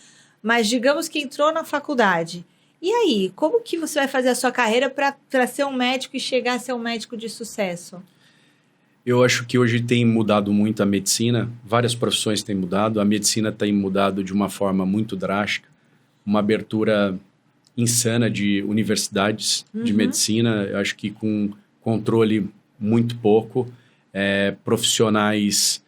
Mas digamos que entrou na faculdade. E aí, como que você vai fazer a sua carreira para ser um médico e chegar a ser um médico de sucesso? Eu acho que hoje tem mudado muito a medicina, várias profissões têm mudado, a medicina tem mudado de uma forma muito drástica, uma abertura insana de universidades de medicina, eu acho que com controle muito pouco, profissionais,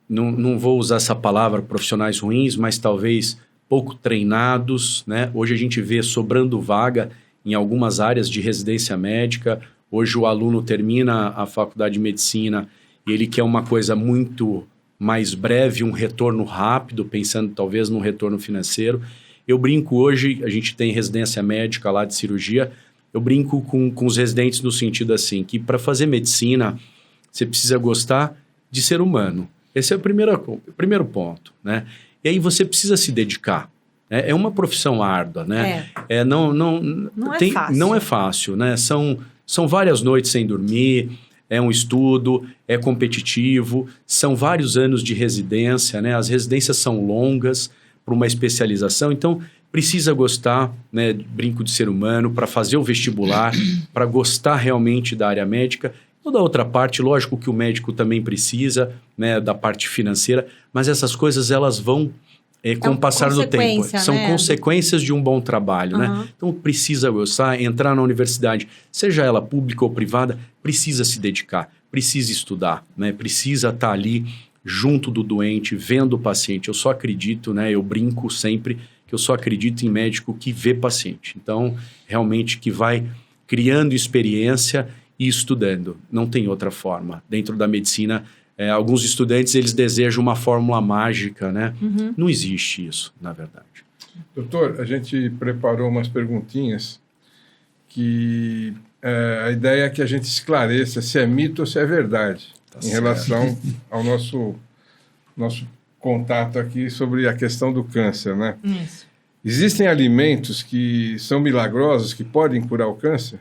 não vou usar essa palavra, profissionais ruins, mas talvez pouco treinados, né? Hoje a gente vê sobrando vaga em algumas áreas de residência médica. Hoje o aluno termina a faculdade de medicina e ele quer uma coisa muito mais breve, um retorno rápido, pensando talvez num retorno financeiro. Eu brinco hoje, a gente tem residência médica lá de cirurgia, eu brinco com os residentes no sentido assim, que para fazer medicina, você precisa gostar de ser humano. Esse é o primeiro ponto, né? E aí você precisa se dedicar. É uma profissão árdua, né? Não é fácil. Não é fácil, né? São várias noites sem dormir, é um estudo, é competitivo, são vários anos de residência, né? As residências são longas para uma especialização, então precisa gostar, né? Brinco de ser humano, para fazer o vestibular, para gostar realmente da área médica. Toda a outra parte, lógico que o médico também precisa, né? Da parte financeira, mas essas coisas elas vão com o passar do tempo. São né? Consequências de um bom trabalho, né? Então precisa gostar, entrar na universidade, seja ela pública ou privada, precisa se dedicar, precisa estudar, né? Precisa estar ali junto do doente, vendo o paciente. Eu só acredito, né? Eu brinco sempre que eu só acredito em médico que vê paciente. Então, realmente que vai criando experiência e estudando. Não tem outra forma. Dentro da medicina, alguns estudantes, eles desejam uma fórmula mágica, né? Não existe isso, na verdade. Doutor, a gente preparou umas perguntinhas que a ideia é que a gente esclareça se é mito ou se é verdade, em relação ao nosso contato aqui sobre a questão do câncer, né? Isso. Existem alimentos que são milagrosos, que podem curar o câncer?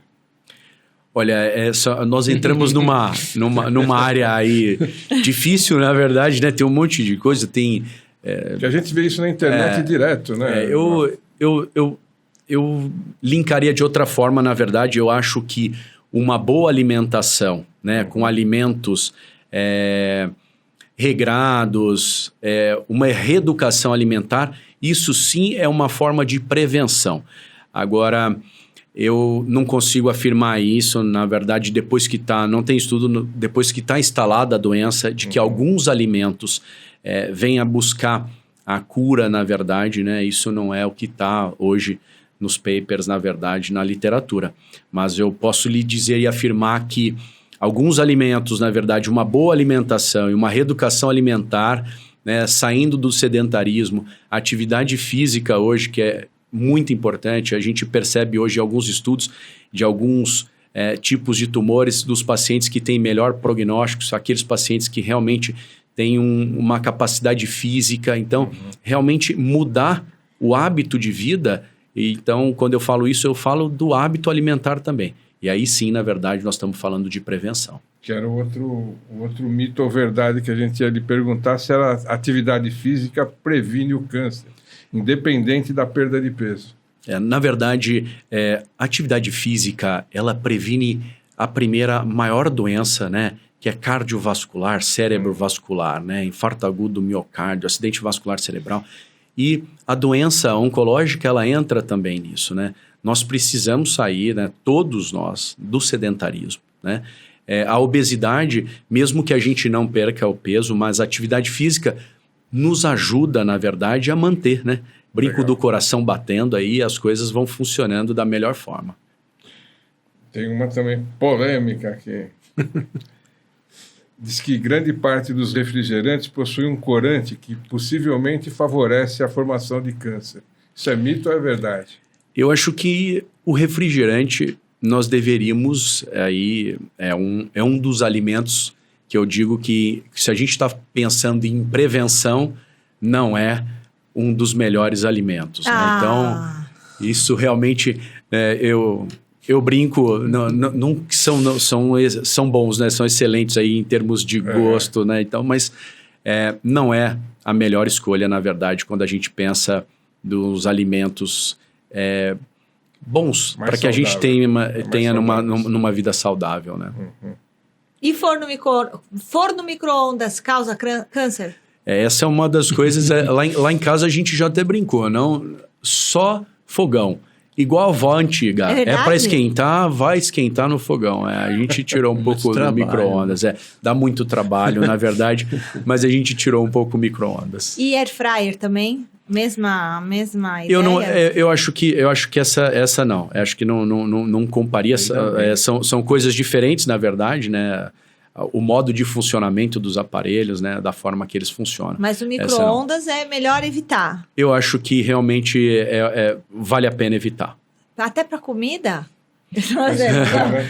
Olha, nós entramos numa área aí difícil, na verdade, né? Tem um monte de coisa, tem... Que a gente vê isso na internet direto, né? Eu linkaria de outra forma, na verdade. Eu acho que uma boa alimentação, né? Com alimentos regrados, uma reeducação alimentar, isso sim é uma forma de prevenção. Agora... Eu não consigo afirmar isso, na verdade, depois que não tem estudo, depois que está instalada a doença, de que alguns alimentos venham a buscar a cura, na verdade, né? Isso não é o que está hoje nos papers, na verdade, na literatura. Mas eu posso lhe dizer e afirmar que alguns alimentos, na verdade, uma boa alimentação e uma reeducação alimentar, né? Saindo do sedentarismo, a atividade física hoje, que é muito importante, a gente percebe hoje alguns estudos de alguns tipos de tumores dos pacientes que têm melhor prognóstico, aqueles pacientes que realmente têm uma capacidade física, então realmente mudar o hábito de vida. Então, quando eu falo isso, eu falo do hábito alimentar também. E aí sim, na verdade, nós estamos falando de prevenção. Que era o outro mito ou verdade que a gente ia lhe perguntar, se a atividade física previne o câncer, independente da perda de peso. Na verdade, a atividade física, ela previne a primeira maior doença, né? Que é cardiovascular, cerebrovascular, né? Infarto agudo do miocárdio, acidente vascular cerebral. E a doença oncológica, ela entra também nisso, né? Nós precisamos sair, né? Todos nós, do sedentarismo, né? A obesidade, mesmo que a gente não perca o peso, mas a atividade física nos ajuda, na verdade, a manter, né? Brinco do coração batendo, aí as coisas vão funcionando da melhor forma. Tem uma também polêmica aqui. diz que grande parte dos refrigerantes possui um corante que possivelmente favorece a formação de câncer. Isso é mito ou é verdade? Eu acho que o refrigerante nós deveríamos, aí é um dos alimentos que eu digo que se a gente está pensando em prevenção, não é um dos melhores alimentos. Né? Então, isso realmente, eu brinco, são bons, né? São excelentes aí em termos de gosto, né? Então, mas não é a melhor escolha, na verdade, quando a gente pensa dos alimentos bons, para que a gente tenha numa vida saudável, né? E forno micro-ondas causa câncer? Essa é uma das coisas, lá em casa a gente já até brincou, não só fogão. Igual a avó antiga, para esquentar, vai esquentar no fogão. A gente tirou um pouco do micro-ondas. Dá muito trabalho, na verdade, mas a gente tirou um pouco o micro-ondas. E air fryer também? Mesma ideia? Eu acho que essa não. Eu acho que não comparia. São coisas diferentes, na verdade, né? O modo de funcionamento dos aparelhos, né? Da forma que eles funcionam. Mas o micro-ondas é melhor evitar. Eu acho que realmente vale a pena evitar. Até para comida?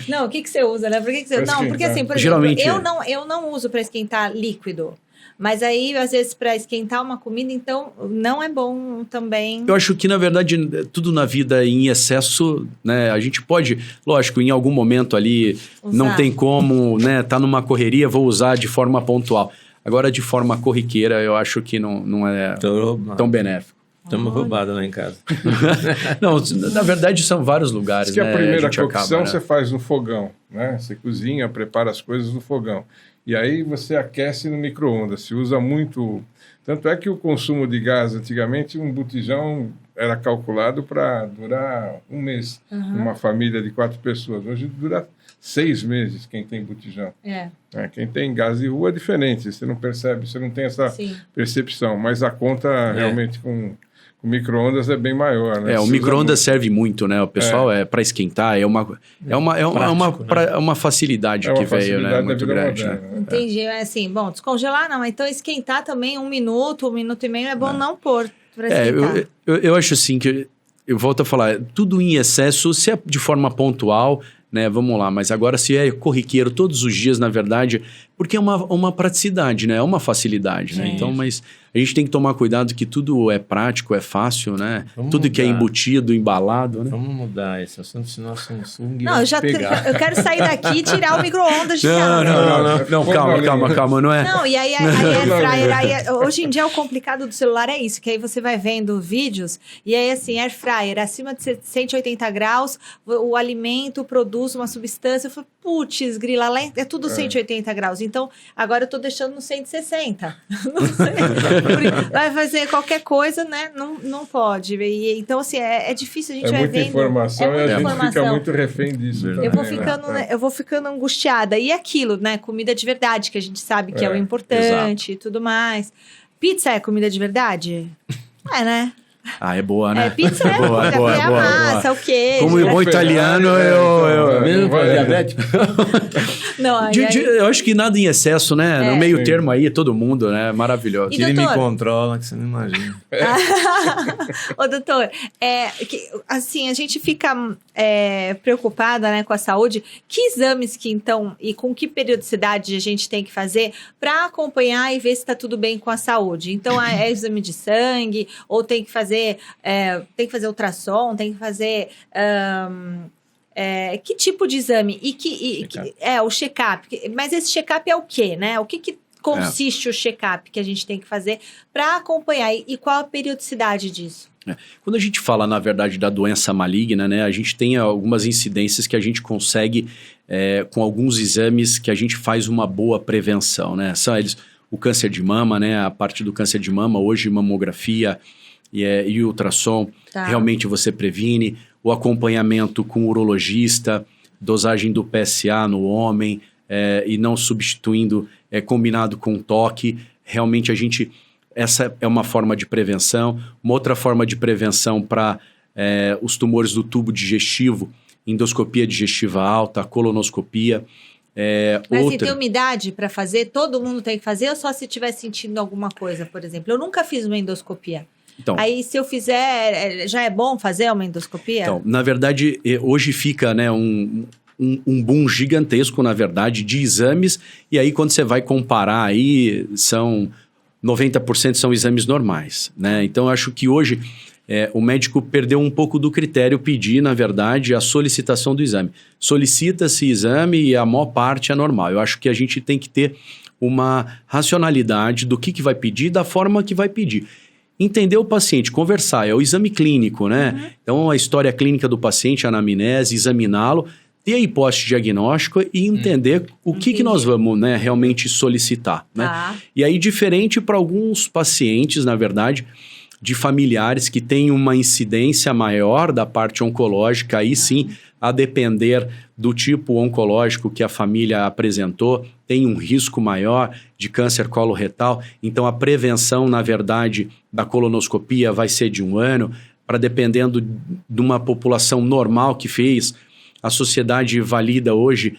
Não, o que você usa, né? Porque assim, por Geralmente, exemplo, eu não uso para esquentar líquido. Mas aí, às vezes, para esquentar uma comida, então, não é bom também. Eu acho que, na verdade, tudo na vida em excesso, né? A gente pode, lógico, em algum momento ali, não tem como, né? Tá numa correria, vou usar de forma pontual. Agora, de forma corriqueira, eu acho que não é tão benéfico. Estamos roubados lá em casa. Não, na verdade, são vários lugares, que né? A primeira cocção você faz no fogão, né? Você cozinha, prepara as coisas no fogão. E aí você aquece no micro-ondas. Se usa muito... Tanto é que o consumo de gás, antigamente, um botijão era calculado para durar um mês. Uma família de 4 pessoas. Hoje dura 6 meses quem tem botijão. Quem tem gás de rua é diferente. Você não percebe, você não tem essa percepção. Mas a conta realmente com micro-ondas é bem maior, né? O micro-ondas serve muito, né? O pessoal é para esquentar, é uma facilidade que veio, né? Muito grande. Moderna, né? Entendi. É assim, bom, descongelar não, então esquentar também 1 minuto, 1 minuto e meio é bom não pôr para esquentar. Eu acho assim que, eu volto a falar, tudo em excesso, se é de forma pontual, né? Vamos lá, mas agora se é corriqueiro todos os dias, na verdade, porque é uma praticidade, né? É uma facilidade, né? Então, mas a gente tem que tomar cuidado que tudo é prático, é fácil, né? Tudo que é embutido, embalado, né? Vamos mudar esse assunto, senão a Samsung não, eu quero sair daqui e tirar o micro-ondas de casa. Não, calma, não é? Não, e aí a air fryer, hoje em dia o complicado do celular é isso, que aí você vai vendo vídeos, e aí assim, air fryer, acima de 180 graus, o alimento produz uma substância, eu falo, putz, grila, lá é tudo 180 graus. Então, agora eu tô deixando no 160. Não sei. Vai fazer qualquer coisa, né? Não pode. Então, assim, é difícil, a gente vai vendo. É muita informação e a gente fica muito refém disso. Eu vou ficando angustiada. E aquilo, né? Comida de verdade, que a gente sabe que é o importante e tudo mais. Pizza é comida de verdade? Né? É boa, né? Pizza é boa, a massa, o queijo. Como bom italiano, mesmo para diabético. Eu acho que nada em excesso, né? No meio termo aí, todo mundo, né? Maravilhoso. Ele me controla, que você não imagina. Ô, doutor, assim, a gente fica preocupada, né, com a saúde. Que exames que, então, e com que periodicidade a gente tem que fazer para acompanhar e ver se está tudo bem com a saúde? Então, é exame de sangue, ou tem que fazer ultrassom, tem que fazer que tipo de exame? O check-up. Mas esse check-up é o quê, né? O que consiste o check-up que a gente tem que fazer para acompanhar? E qual a periodicidade disso? Quando a gente fala, na verdade, da doença maligna, né? A gente tem algumas incidências que a gente consegue, com alguns exames, que a gente faz uma boa prevenção, né? São eles o câncer de mama, né? A parte do câncer de mama, hoje mamografia e ultrassom, realmente você previne. O acompanhamento com o urologista, dosagem do PSA no homem, e não substituindo, combinado com toque. Realmente essa é uma forma de prevenção. Uma outra forma de prevenção para os tumores do tubo digestivo, endoscopia digestiva alta, colonoscopia. Mas se tem umidade para fazer, todo mundo tem que fazer ou só se estiver sentindo alguma coisa, por exemplo? Eu nunca fiz uma endoscopia. Então, aí, se eu fizer, já é bom fazer uma endoscopia? Então, na verdade, hoje fica, né, um boom gigantesco, na verdade, de exames. E aí, quando você vai comparar, aí 90% são exames normais, né? Então, eu acho que hoje o médico perdeu um pouco do critério pedir, na verdade, a solicitação do exame. Solicita-se exame e a maior parte é normal. Eu acho que a gente tem que ter uma racionalidade do que vai pedir, da forma que vai pedir. Entender o paciente, conversar, é o exame clínico, né? Uhum. Então, a história clínica do paciente, a anamnese, examiná-lo, ter a hipótese diagnóstica e entender o que nós vamos, né, realmente solicitar, né? Tá. E aí, diferente para alguns pacientes, na verdade, de familiares que têm uma incidência maior da parte oncológica, aí sim, a depender do tipo oncológico que a família apresentou, tem um risco maior de câncer coloretal. Então, a prevenção, na verdade, da colonoscopia vai ser de 1 ano, para dependendo de uma população normal que fez. A sociedade valida hoje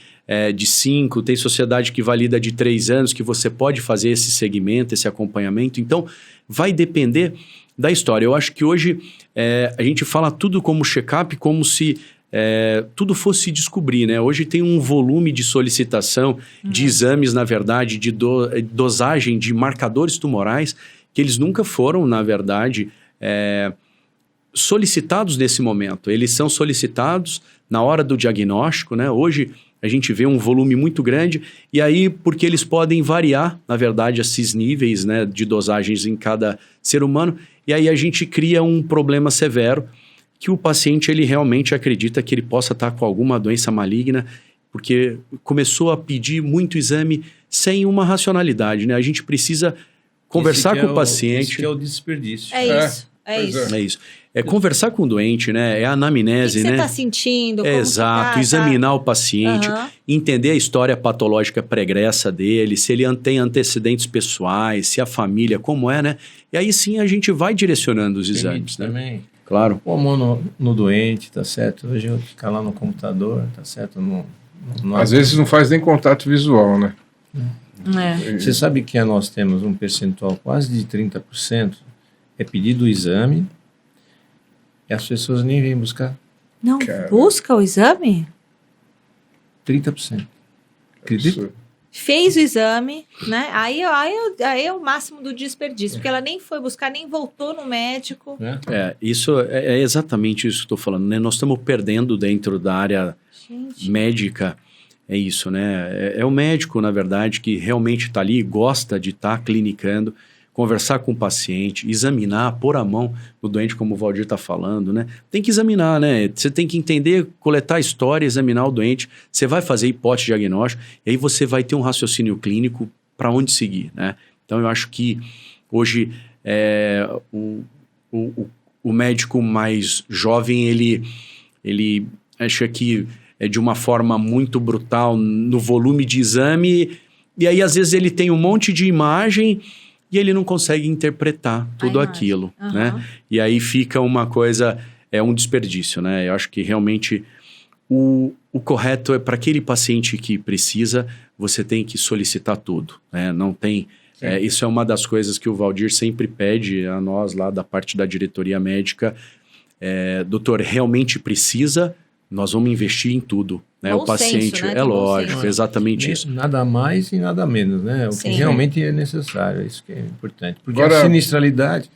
de 5, tem sociedade que valida de 3 anos, que você pode fazer esse segmento, esse acompanhamento. Então, vai depender da história. Eu acho que hoje a gente fala tudo como check-up, como se tudo fosse descobrir, né? Hoje tem um volume de solicitação de exames, na verdade, de dosagem de marcadores tumorais, que eles nunca foram, na verdade, solicitados nesse momento. Eles são solicitados na hora do diagnóstico, né? Hoje a gente vê um volume muito grande, e aí, porque eles podem variar, na verdade, esses níveis, né, de dosagens em cada ser humano, e aí a gente cria um problema severo, que o paciente ele realmente acredita que ele possa estar com alguma doença maligna, porque começou a pedir muito exame sem uma racionalidade, né? A gente precisa conversar com o paciente. Isso que é o desperdício. É isso. Conversar com o doente, né? É a anamnese, o que né? você está sentindo? Como Exato, você tá, examinar o paciente, entender a história patológica pregressa dele, se ele tem antecedentes pessoais, se a família, como é, né? E aí sim a gente vai direcionando os exames, né? Também. Claro. O hormônio no doente, tá certo? Hoje eu ficar lá no computador, tá certo? Às vezes não faz nem contato visual, né? Você sabe que nós temos um percentual quase de 30%, é pedido o exame, e as pessoas nem vêm buscar. Não, busca o exame? 30%. Acredita? Fez o exame, né? Aí é o máximo do desperdício, porque ela nem foi buscar, nem voltou no médico. Isso é exatamente isso que estou falando, né? Nós estamos perdendo dentro da área médica, é isso, né? É o médico, na verdade, que realmente está ali, gosta de estar clinicando, conversar com o paciente, examinar, pôr a mão no doente, como o Valdir está falando, né? Tem que examinar, né? Você tem que entender, coletar a história, examinar o doente. Você vai fazer hipótese diagnóstica e aí você vai ter um raciocínio clínico para onde seguir, né? Então, eu acho que hoje o médico mais jovem, ele acha que de uma forma muito brutal no volume de exame, e aí, às vezes, ele tem um monte de imagem e ele não consegue interpretar tudo aquilo, né? E aí fica uma coisa, um desperdício, né? Eu acho que realmente o correto é para aquele paciente que precisa, você tem que solicitar tudo, né? Não tem... isso é uma das coisas que o Valdir sempre pede a nós lá da parte da diretoria médica. Doutor, realmente precisa, nós vamos investir em tudo, né? Bom o paciente, senso, né? lógico, exatamente isso. Nada mais e nada menos, né? O que realmente é necessário, isso que é importante. Porque Agora, a sinistralidade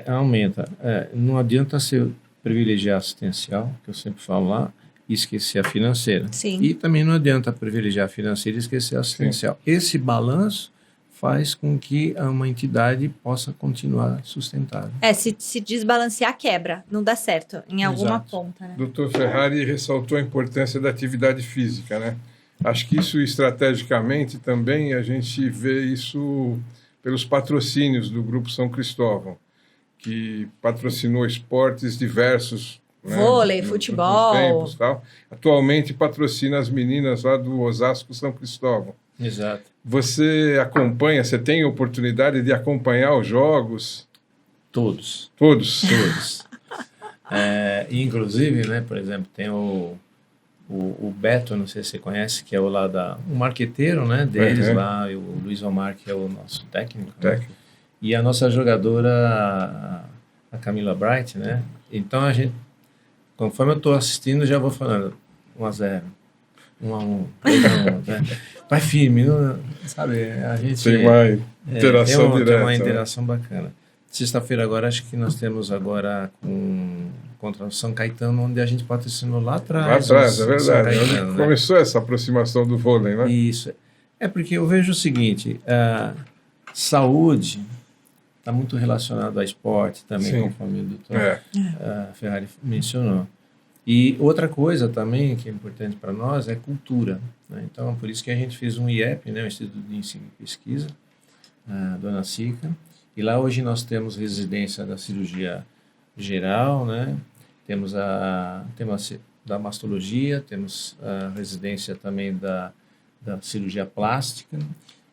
aumenta. Não adianta você privilegiar a assistencial, que eu sempre falo lá, e esquecer a financeira. Sim. E também não adianta privilegiar a financeira e esquecer a assistencial. Esse balanço faz com que uma entidade possa continuar sustentável. Se desbalancear, quebra. Não dá certo em alguma ponta, né? Dr. Ferrari ressaltou a importância da atividade física, né? Acho que isso, estrategicamente, também a gente vê isso pelos patrocínios do Grupo São Cristóvão, que patrocinou esportes diversos, né? Vôlei, futebol. Tempos, tal. Atualmente patrocina as meninas lá do Osasco São Cristóvão. Exato. Você acompanha, você tem oportunidade de acompanhar os jogos? Todos. Todos? Inclusive, né, por exemplo, tem o o Beto, não sei se você conhece, que é o marqueteiro, né, deles lá, e o Luiz Omar, que é o nosso técnico. Né? E a nossa jogadora, a Camila Bright, né? Então a gente, conforme eu estou assistindo, já vou falando 1-0, 1-1, 2-1, né? Vai firme, não, sabe? A gente tem uma interação direta. Tem uma interação bacana. Sexta-feira agora, acho que nós temos agora contra o São Caetano, onde a gente patrocinou lá atrás. Lá atrás, é verdade. Caetano, onde começou essa aproximação do vôlei, né? Isso. É porque eu vejo o seguinte, saúde está muito relacionado a esporte também, conforme o doutor Ferrari mencionou. E outra coisa também que é importante para nós é cultura. Né? Então, por isso que a gente fez um IEP, né, o Instituto de Ensino e Pesquisa, Dona Sica, e lá hoje nós temos residência da cirurgia geral, né? Temos da mastologia, temos a residência também da cirurgia plástica,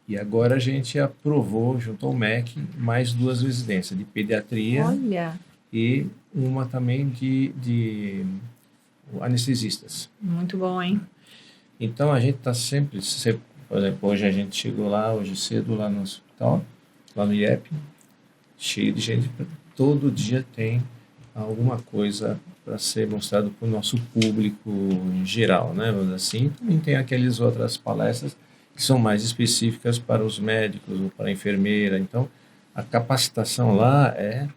e agora a gente aprovou, junto ao MEC, mais 2 residências, de pediatria. Olha. E uma também de anestesistas. Muito bom, hein? Então a gente está sempre, por exemplo, hoje a gente chegou lá, hoje cedo, lá no hospital, lá no IEP, cheio de gente, todo dia tem alguma coisa para ser mostrado para o nosso público em geral, né? Vamos dizer assim. Também tem aquelas outras palestras que são mais específicas para os médicos ou para a enfermeira. Então, a capacitação lá é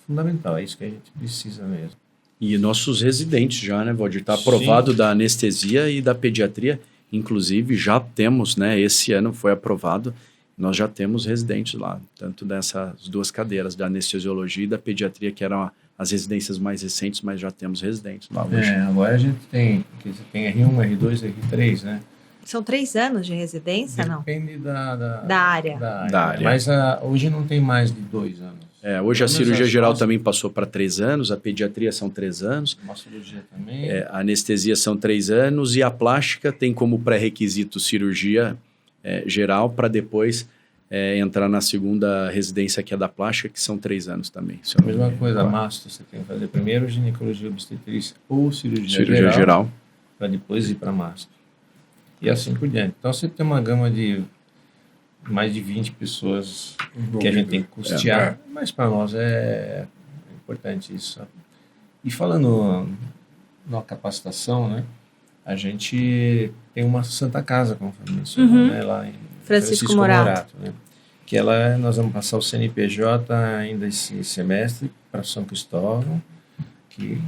fundamental, é isso que a gente precisa mesmo. E nossos residentes já, né, Valdir? Está aprovado da anestesia e da pediatria. Inclusive, já temos, né, esse ano foi aprovado, nós já temos residentes lá, tanto dessas 2 cadeiras, da anestesiologia e da pediatria, que eram as residências mais recentes, mas já temos residentes lá hoje. Agora a gente tem R1, R2, R3, né? São 3 anos de residência, não? Depende da área. Da área. Mas hoje não tem mais de 2 anos. Hoje a cirurgia geral também passou para 3 anos, a pediatria são 3 anos. A mastologia também. A anestesia são 3 anos e a plástica tem como pré-requisito cirurgia geral para depois entrar na segunda residência, que é da plástica, que são 3 anos também. A mesma coisa, a masto, você tem que fazer primeiro ginecologia obstetrícia ou cirurgia geral para depois ir para masto. E assim por diante. Então você tem uma gama de mais de 20 pessoas que a gente tem que custear, mas para nós é importante isso. E falando na capacitação, né, a gente tem uma Santa Casa, como foi mencionado, né, lá em Francisco Morato, né, que nós vamos passar o CNPJ ainda esse semestre para São Cristóvão, que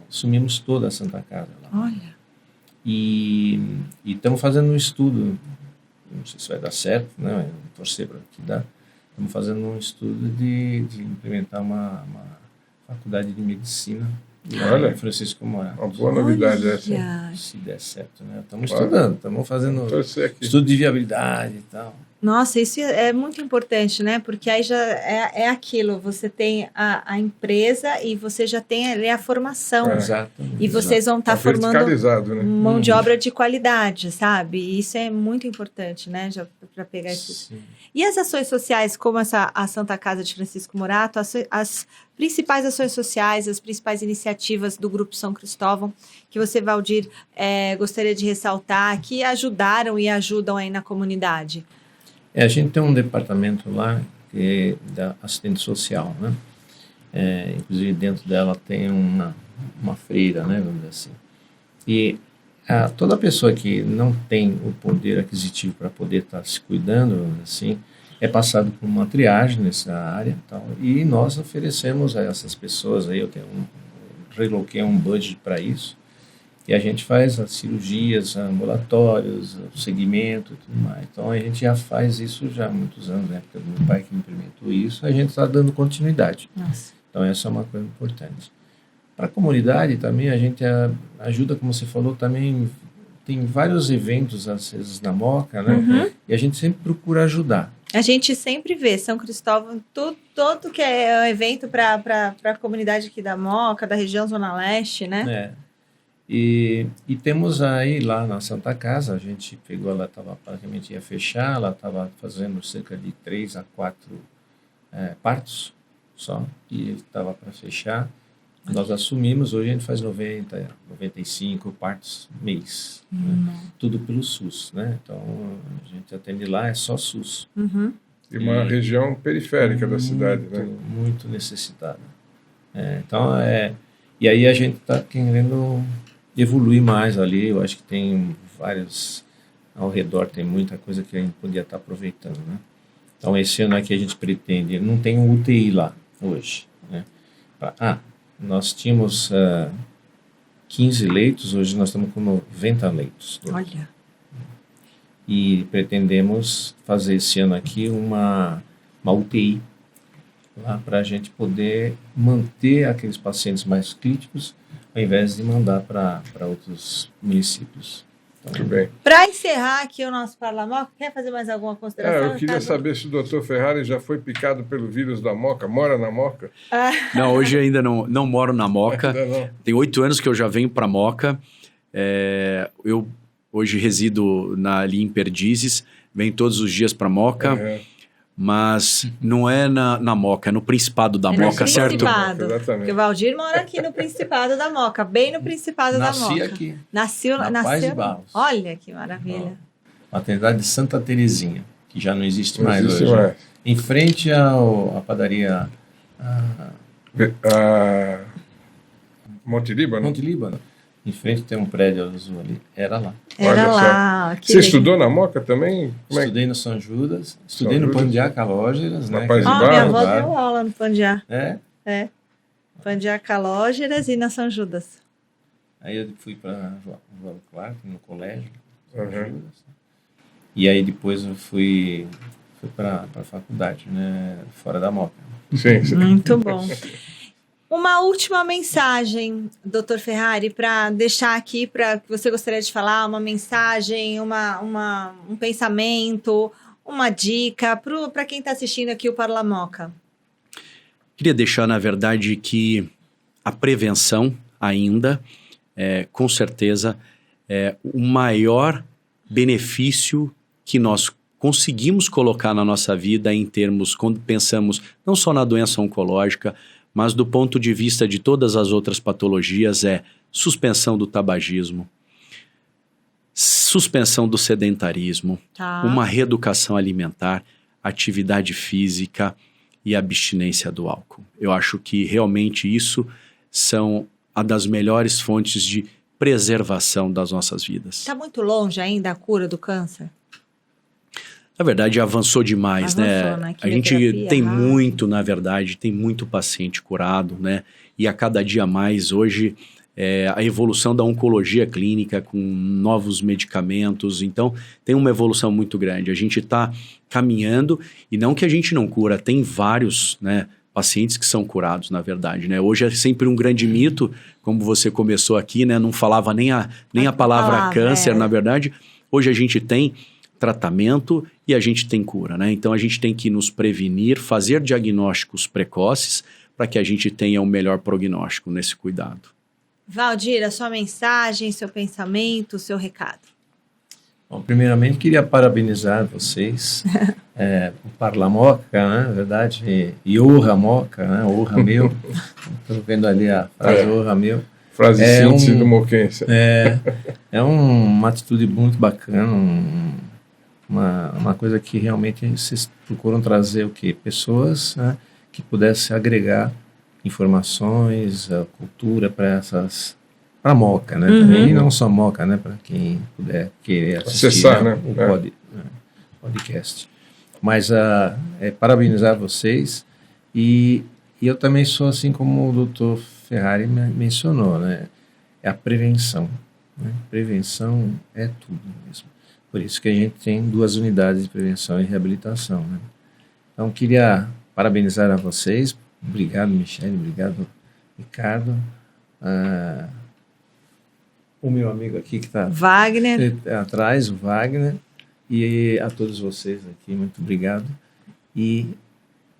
assumimos toda a Santa Casa lá. Olha. E estamos fazendo um estudo, não sei se vai dar certo, né? Torcer para que dá. Estamos fazendo um estudo de implementar uma faculdade de medicina em Francisco Morato. Uma boa novidade essa. Se der certo, né? Estamos estudando, estamos fazendo estudo de viabilidade e tal. Nossa, isso é muito importante, né? Porque aí já é aquilo, você tem a empresa e você já tem ali a formação. Exatamente. E vocês vão estar formando né? mão de obra de qualidade, sabe? E isso é muito importante, né? Já para pegar isso. E as ações sociais, como a Santa Casa de Francisco Morato, as principais ações sociais, as principais iniciativas do Grupo São Cristóvão, que você, Valdir, gostaria de ressaltar, que ajudaram e ajudam aí na comunidade? A gente tem um departamento lá que é da assistente social, né? Inclusive dentro dela tem uma freira, né? Vamos dizer assim. E toda pessoa que não tem o poder aquisitivo para poder estar se cuidando, vamos dizer assim, é passado por uma triagem nessa área, tal, e nós oferecemos a essas pessoas, aí eu reloquei um budget para isso, e a gente faz as cirurgias, ambulatórios, o segmento e tudo mais. Então a gente já faz isso já há muitos anos, né? Porque o meu pai que implementou isso, a gente está dando continuidade. Nossa. Então essa é uma coisa importante. Para a comunidade também, a gente ajuda, como você falou, também tem vários eventos, às vezes, na Moca, né? Uhum. E a gente sempre procura ajudar. A gente sempre vê São Cristóvão, todo que é evento para a comunidade aqui da Moca, da região Zona Leste, né? E temos aí lá na Santa Casa, a gente pegou, ela estava praticamente ia fechar, ela estava fazendo cerca de 3 a 4 partos só, e estava para fechar. Nós assumimos, hoje a gente faz 90, 95 partos mês, né? Tudo pelo SUS, né? Então, a gente atende lá, é só SUS. E uma região periférica da cidade, né? Muito necessitada. E aí a gente está querendo evoluir mais ali. Eu acho que tem vários ao redor, tem muita coisa que a gente podia estar aproveitando, né? Então, esse ano aqui a gente pretende, não tem um UTI lá hoje, né? Nós tínhamos 15 leitos, hoje nós estamos com 90 leitos. Olha. E pretendemos fazer esse ano aqui uma UTI lá para a gente poder manter aqueles pacientes mais críticos ao invés de mandar para outros municípios. Muito bem. Para encerrar aqui o nosso Parlamoca, quer fazer mais alguma consideração? Eu queria saber se o Dr. Ferrari já foi picado pelo vírus da Moca, mora na Moca? Não, hoje ainda não moro na Moca. Tem 8 anos que eu já venho para Moca. Eu hoje resido ali em Perdizes, venho todos os dias para Moca, mas não é na Moca, é no Principado da Moca, certo? Exatamente. Porque o Valdir mora aqui no Principado da Moca, bem no Principado da Moca. Nasci aqui. Nasceu Paz de Barros. Olha que maravilha. Maternidade de Santa Terezinha, que já não existe mais hoje. Em frente à padaria Monte Líbano? Monte Líbano. Em frente tem um prédio azul ali. Era lá. Era lá. Você estudou na Moca também? Estudei no São Judas. Estudei no Pandiá Calógeras, né? Paz de Barros. Minha avó deu aula no Pandiá. É? Pandiá Calógeras e na São Judas. Aí eu fui para João Clark, no colégio. São Judas. E aí depois eu fui para a faculdade, né? Fora da Moca. Sim. Muito bom. Uma última mensagem, Dr. Ferrari, para deixar aqui, para que você gostaria de falar, uma mensagem, um pensamento, uma dica para quem está assistindo aqui o Parlamoca. Queria deixar, na verdade, que a prevenção ainda, com certeza, é o maior benefício que nós conseguimos colocar na nossa vida em termos, quando pensamos não só na doença oncológica, mas do ponto de vista de todas as outras patologias, suspensão do tabagismo, suspensão do sedentarismo, uma reeducação alimentar, atividade física e abstinência do álcool. Eu acho que realmente isso são uma das melhores fontes de preservação das nossas vidas. Está muito longe ainda a cura do câncer? Na verdade, avançou demais, né? A gente tem muito, na verdade, tem muito paciente curado, né? E a cada dia mais, hoje, a evolução da oncologia clínica com novos medicamentos, então tem uma evolução muito grande. A gente está caminhando, e não que a gente não cura, tem vários, né, pacientes que são curados, na verdade, né? Hoje é sempre um grande mito, como você começou aqui, né? Não falava nem a palavra câncer, na verdade. Hoje a gente tem tratamento e a gente tem cura, né? Então a gente tem que nos prevenir, fazer diagnósticos precoces para que a gente tenha um melhor prognóstico nesse cuidado. Valdir, a sua mensagem, seu pensamento, seu recado. Bom, primeiramente queria parabenizar vocês, o Parlamoca, né? Na verdade, e Orra Moca, né? Orra meu. Estou vendo ali a frase Orra meu. Frase síntese do moquense. É uma atitude muito bacana, uma coisa que realmente vocês procuram trazer o quê? Pessoas, né, que pudessem agregar informações, a cultura para a Moca, né? E não só Moca, né? Para quem puder querer assistir acessar, né? O podcast. Mas parabenizar vocês e eu também sou assim como o Dr. Ferrari mencionou, né? É a prevenção, né? Prevenção é tudo mesmo. Por isso que a gente tem 2 unidades de prevenção e reabilitação, né? Então, queria parabenizar a vocês. Obrigado, Michele. Obrigado, Ricardo. O meu amigo aqui que está Wagner atrás, o Wagner. E a todos vocês aqui, muito obrigado. E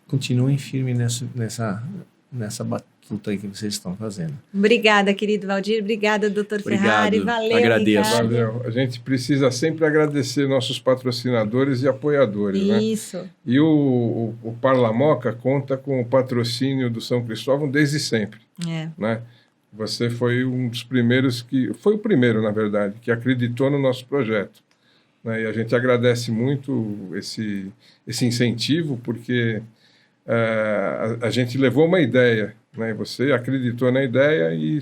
continuem firmes nessa batuta aí que vocês estão fazendo. Obrigada, querido Valdir. Obrigada, doutor Ferrari. Valeu, agradeço. Ricardo. Valeu. A gente precisa sempre agradecer nossos patrocinadores e apoiadores, né? Isso. E o Parlamoca conta com o patrocínio do São Cristóvão desde sempre, É. né? Você foi um dos primeiros foi o primeiro, na verdade, que acreditou no nosso projeto, né? E a gente agradece muito esse incentivo, porque a gente levou uma ideia, né? Você acreditou na ideia e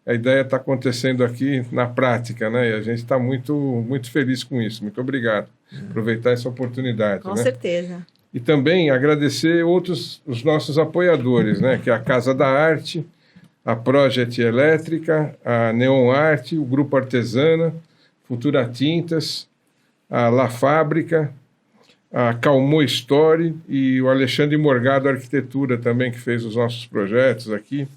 a ideia está acontecendo aqui na prática, né? E a gente está muito, muito feliz com isso. Muito obrigado. Aproveitar essa oportunidade. Com né? certeza. E também agradecer os nossos apoiadores, né? Que é a Casa da Arte, a Project Elétrica, a Neon Arte, o Grupo Artesana, Futura Tintas, a La Fábrica, a Calmo Story e o Alexandre Morgado Arquitetura também, que fez os nossos projetos aqui.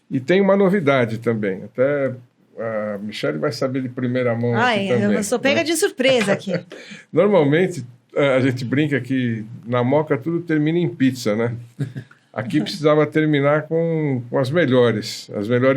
E tem uma novidade também, até a Michelle vai saber de primeira mão aqui também. Eu sou pega de surpresa aqui. Normalmente, a gente brinca que na Moca tudo termina em pizza, né? Aqui precisava terminar com as melhores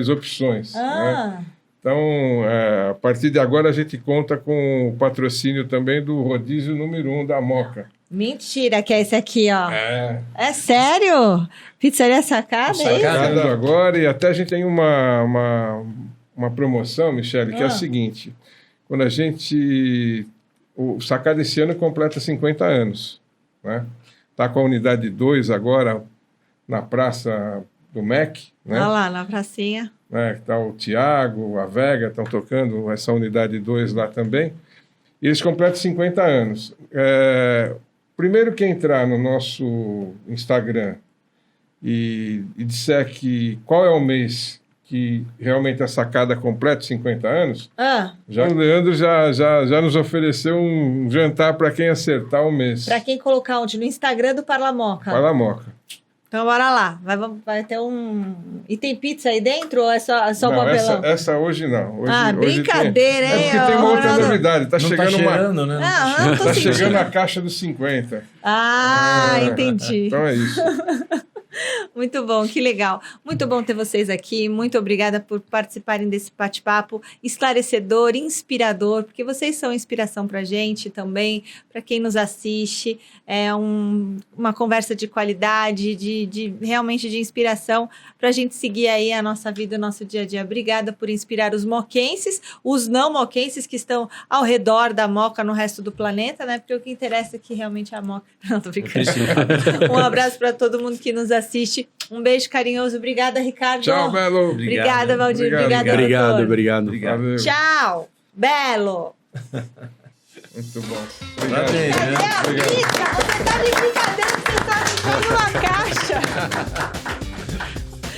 opções. Né? Então, a partir de agora, a gente conta com o patrocínio também do rodízio número 1 da Moca. Mentira que é esse aqui, ó. É sério? Pizzaria Sacada, é isso? Sacada agora, e até a gente tem uma promoção, Michele, que é a seguinte. Quando a gente... O Sacada esse ano completa 50 anos. Né? Tá com a unidade 2 agora na Praça do MEC. Né? Olha lá, na pracinha. Tá o Tiago, a Vega, estão tocando essa unidade 2 lá também. E eles completam 50 anos. Primeiro que entrar no nosso Instagram e disser qual é o mês que realmente a Sacada completa 50 anos, o Leandro já nos ofereceu um jantar para quem acertar o mês. Para quem colocar onde? No Instagram do Parlamoca. Parlamoca. Então, bora lá. Vai ter um... E tem pizza aí dentro ou é só não, papelão? Essa hoje não. Brincadeira, hoje hein? É porque tem uma outra novidade. Tá chegando cheirando, né? Não, tá chegando a caixa dos 50. Entendi. Então é isso. Muito bom, que legal. Muito bom ter vocês aqui. Muito obrigada por participarem desse bate-papo esclarecedor, inspirador, porque vocês são inspiração para a gente também, para quem nos assiste. É uma conversa de qualidade, realmente de inspiração para a gente seguir aí a nossa vida, o nosso dia a dia. Obrigada por inspirar os moquenses, os não moquenses que estão ao redor da Moca no resto do planeta, né? Porque o que interessa é que realmente a Moca... Não, tô brincando. Um abraço para todo mundo que nos assiste. Um beijo carinhoso. Obrigada, Ricardo. Tchau, Belo. Obrigada, Valdir. Obrigada, Obrigado. Tchau, Belo. Muito bom. Obrigado. Cadê a pizza? Você tá de brincadeira que você tá limpando uma caixa.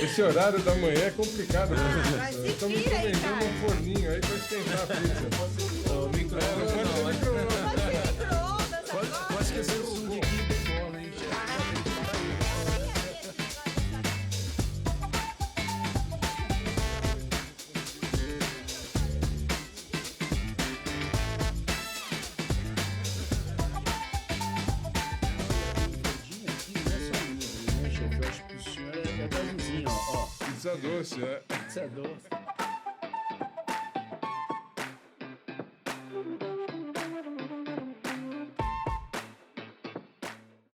Esse horário da manhã é complicado. Mas se Estamos vira aí, encomendando cara. um forninho aí para esquentar a pizza. Pode ser micro-ondas. Pode esquecer o suco aqui de bola, hein? Pizza doce, Pizza doce.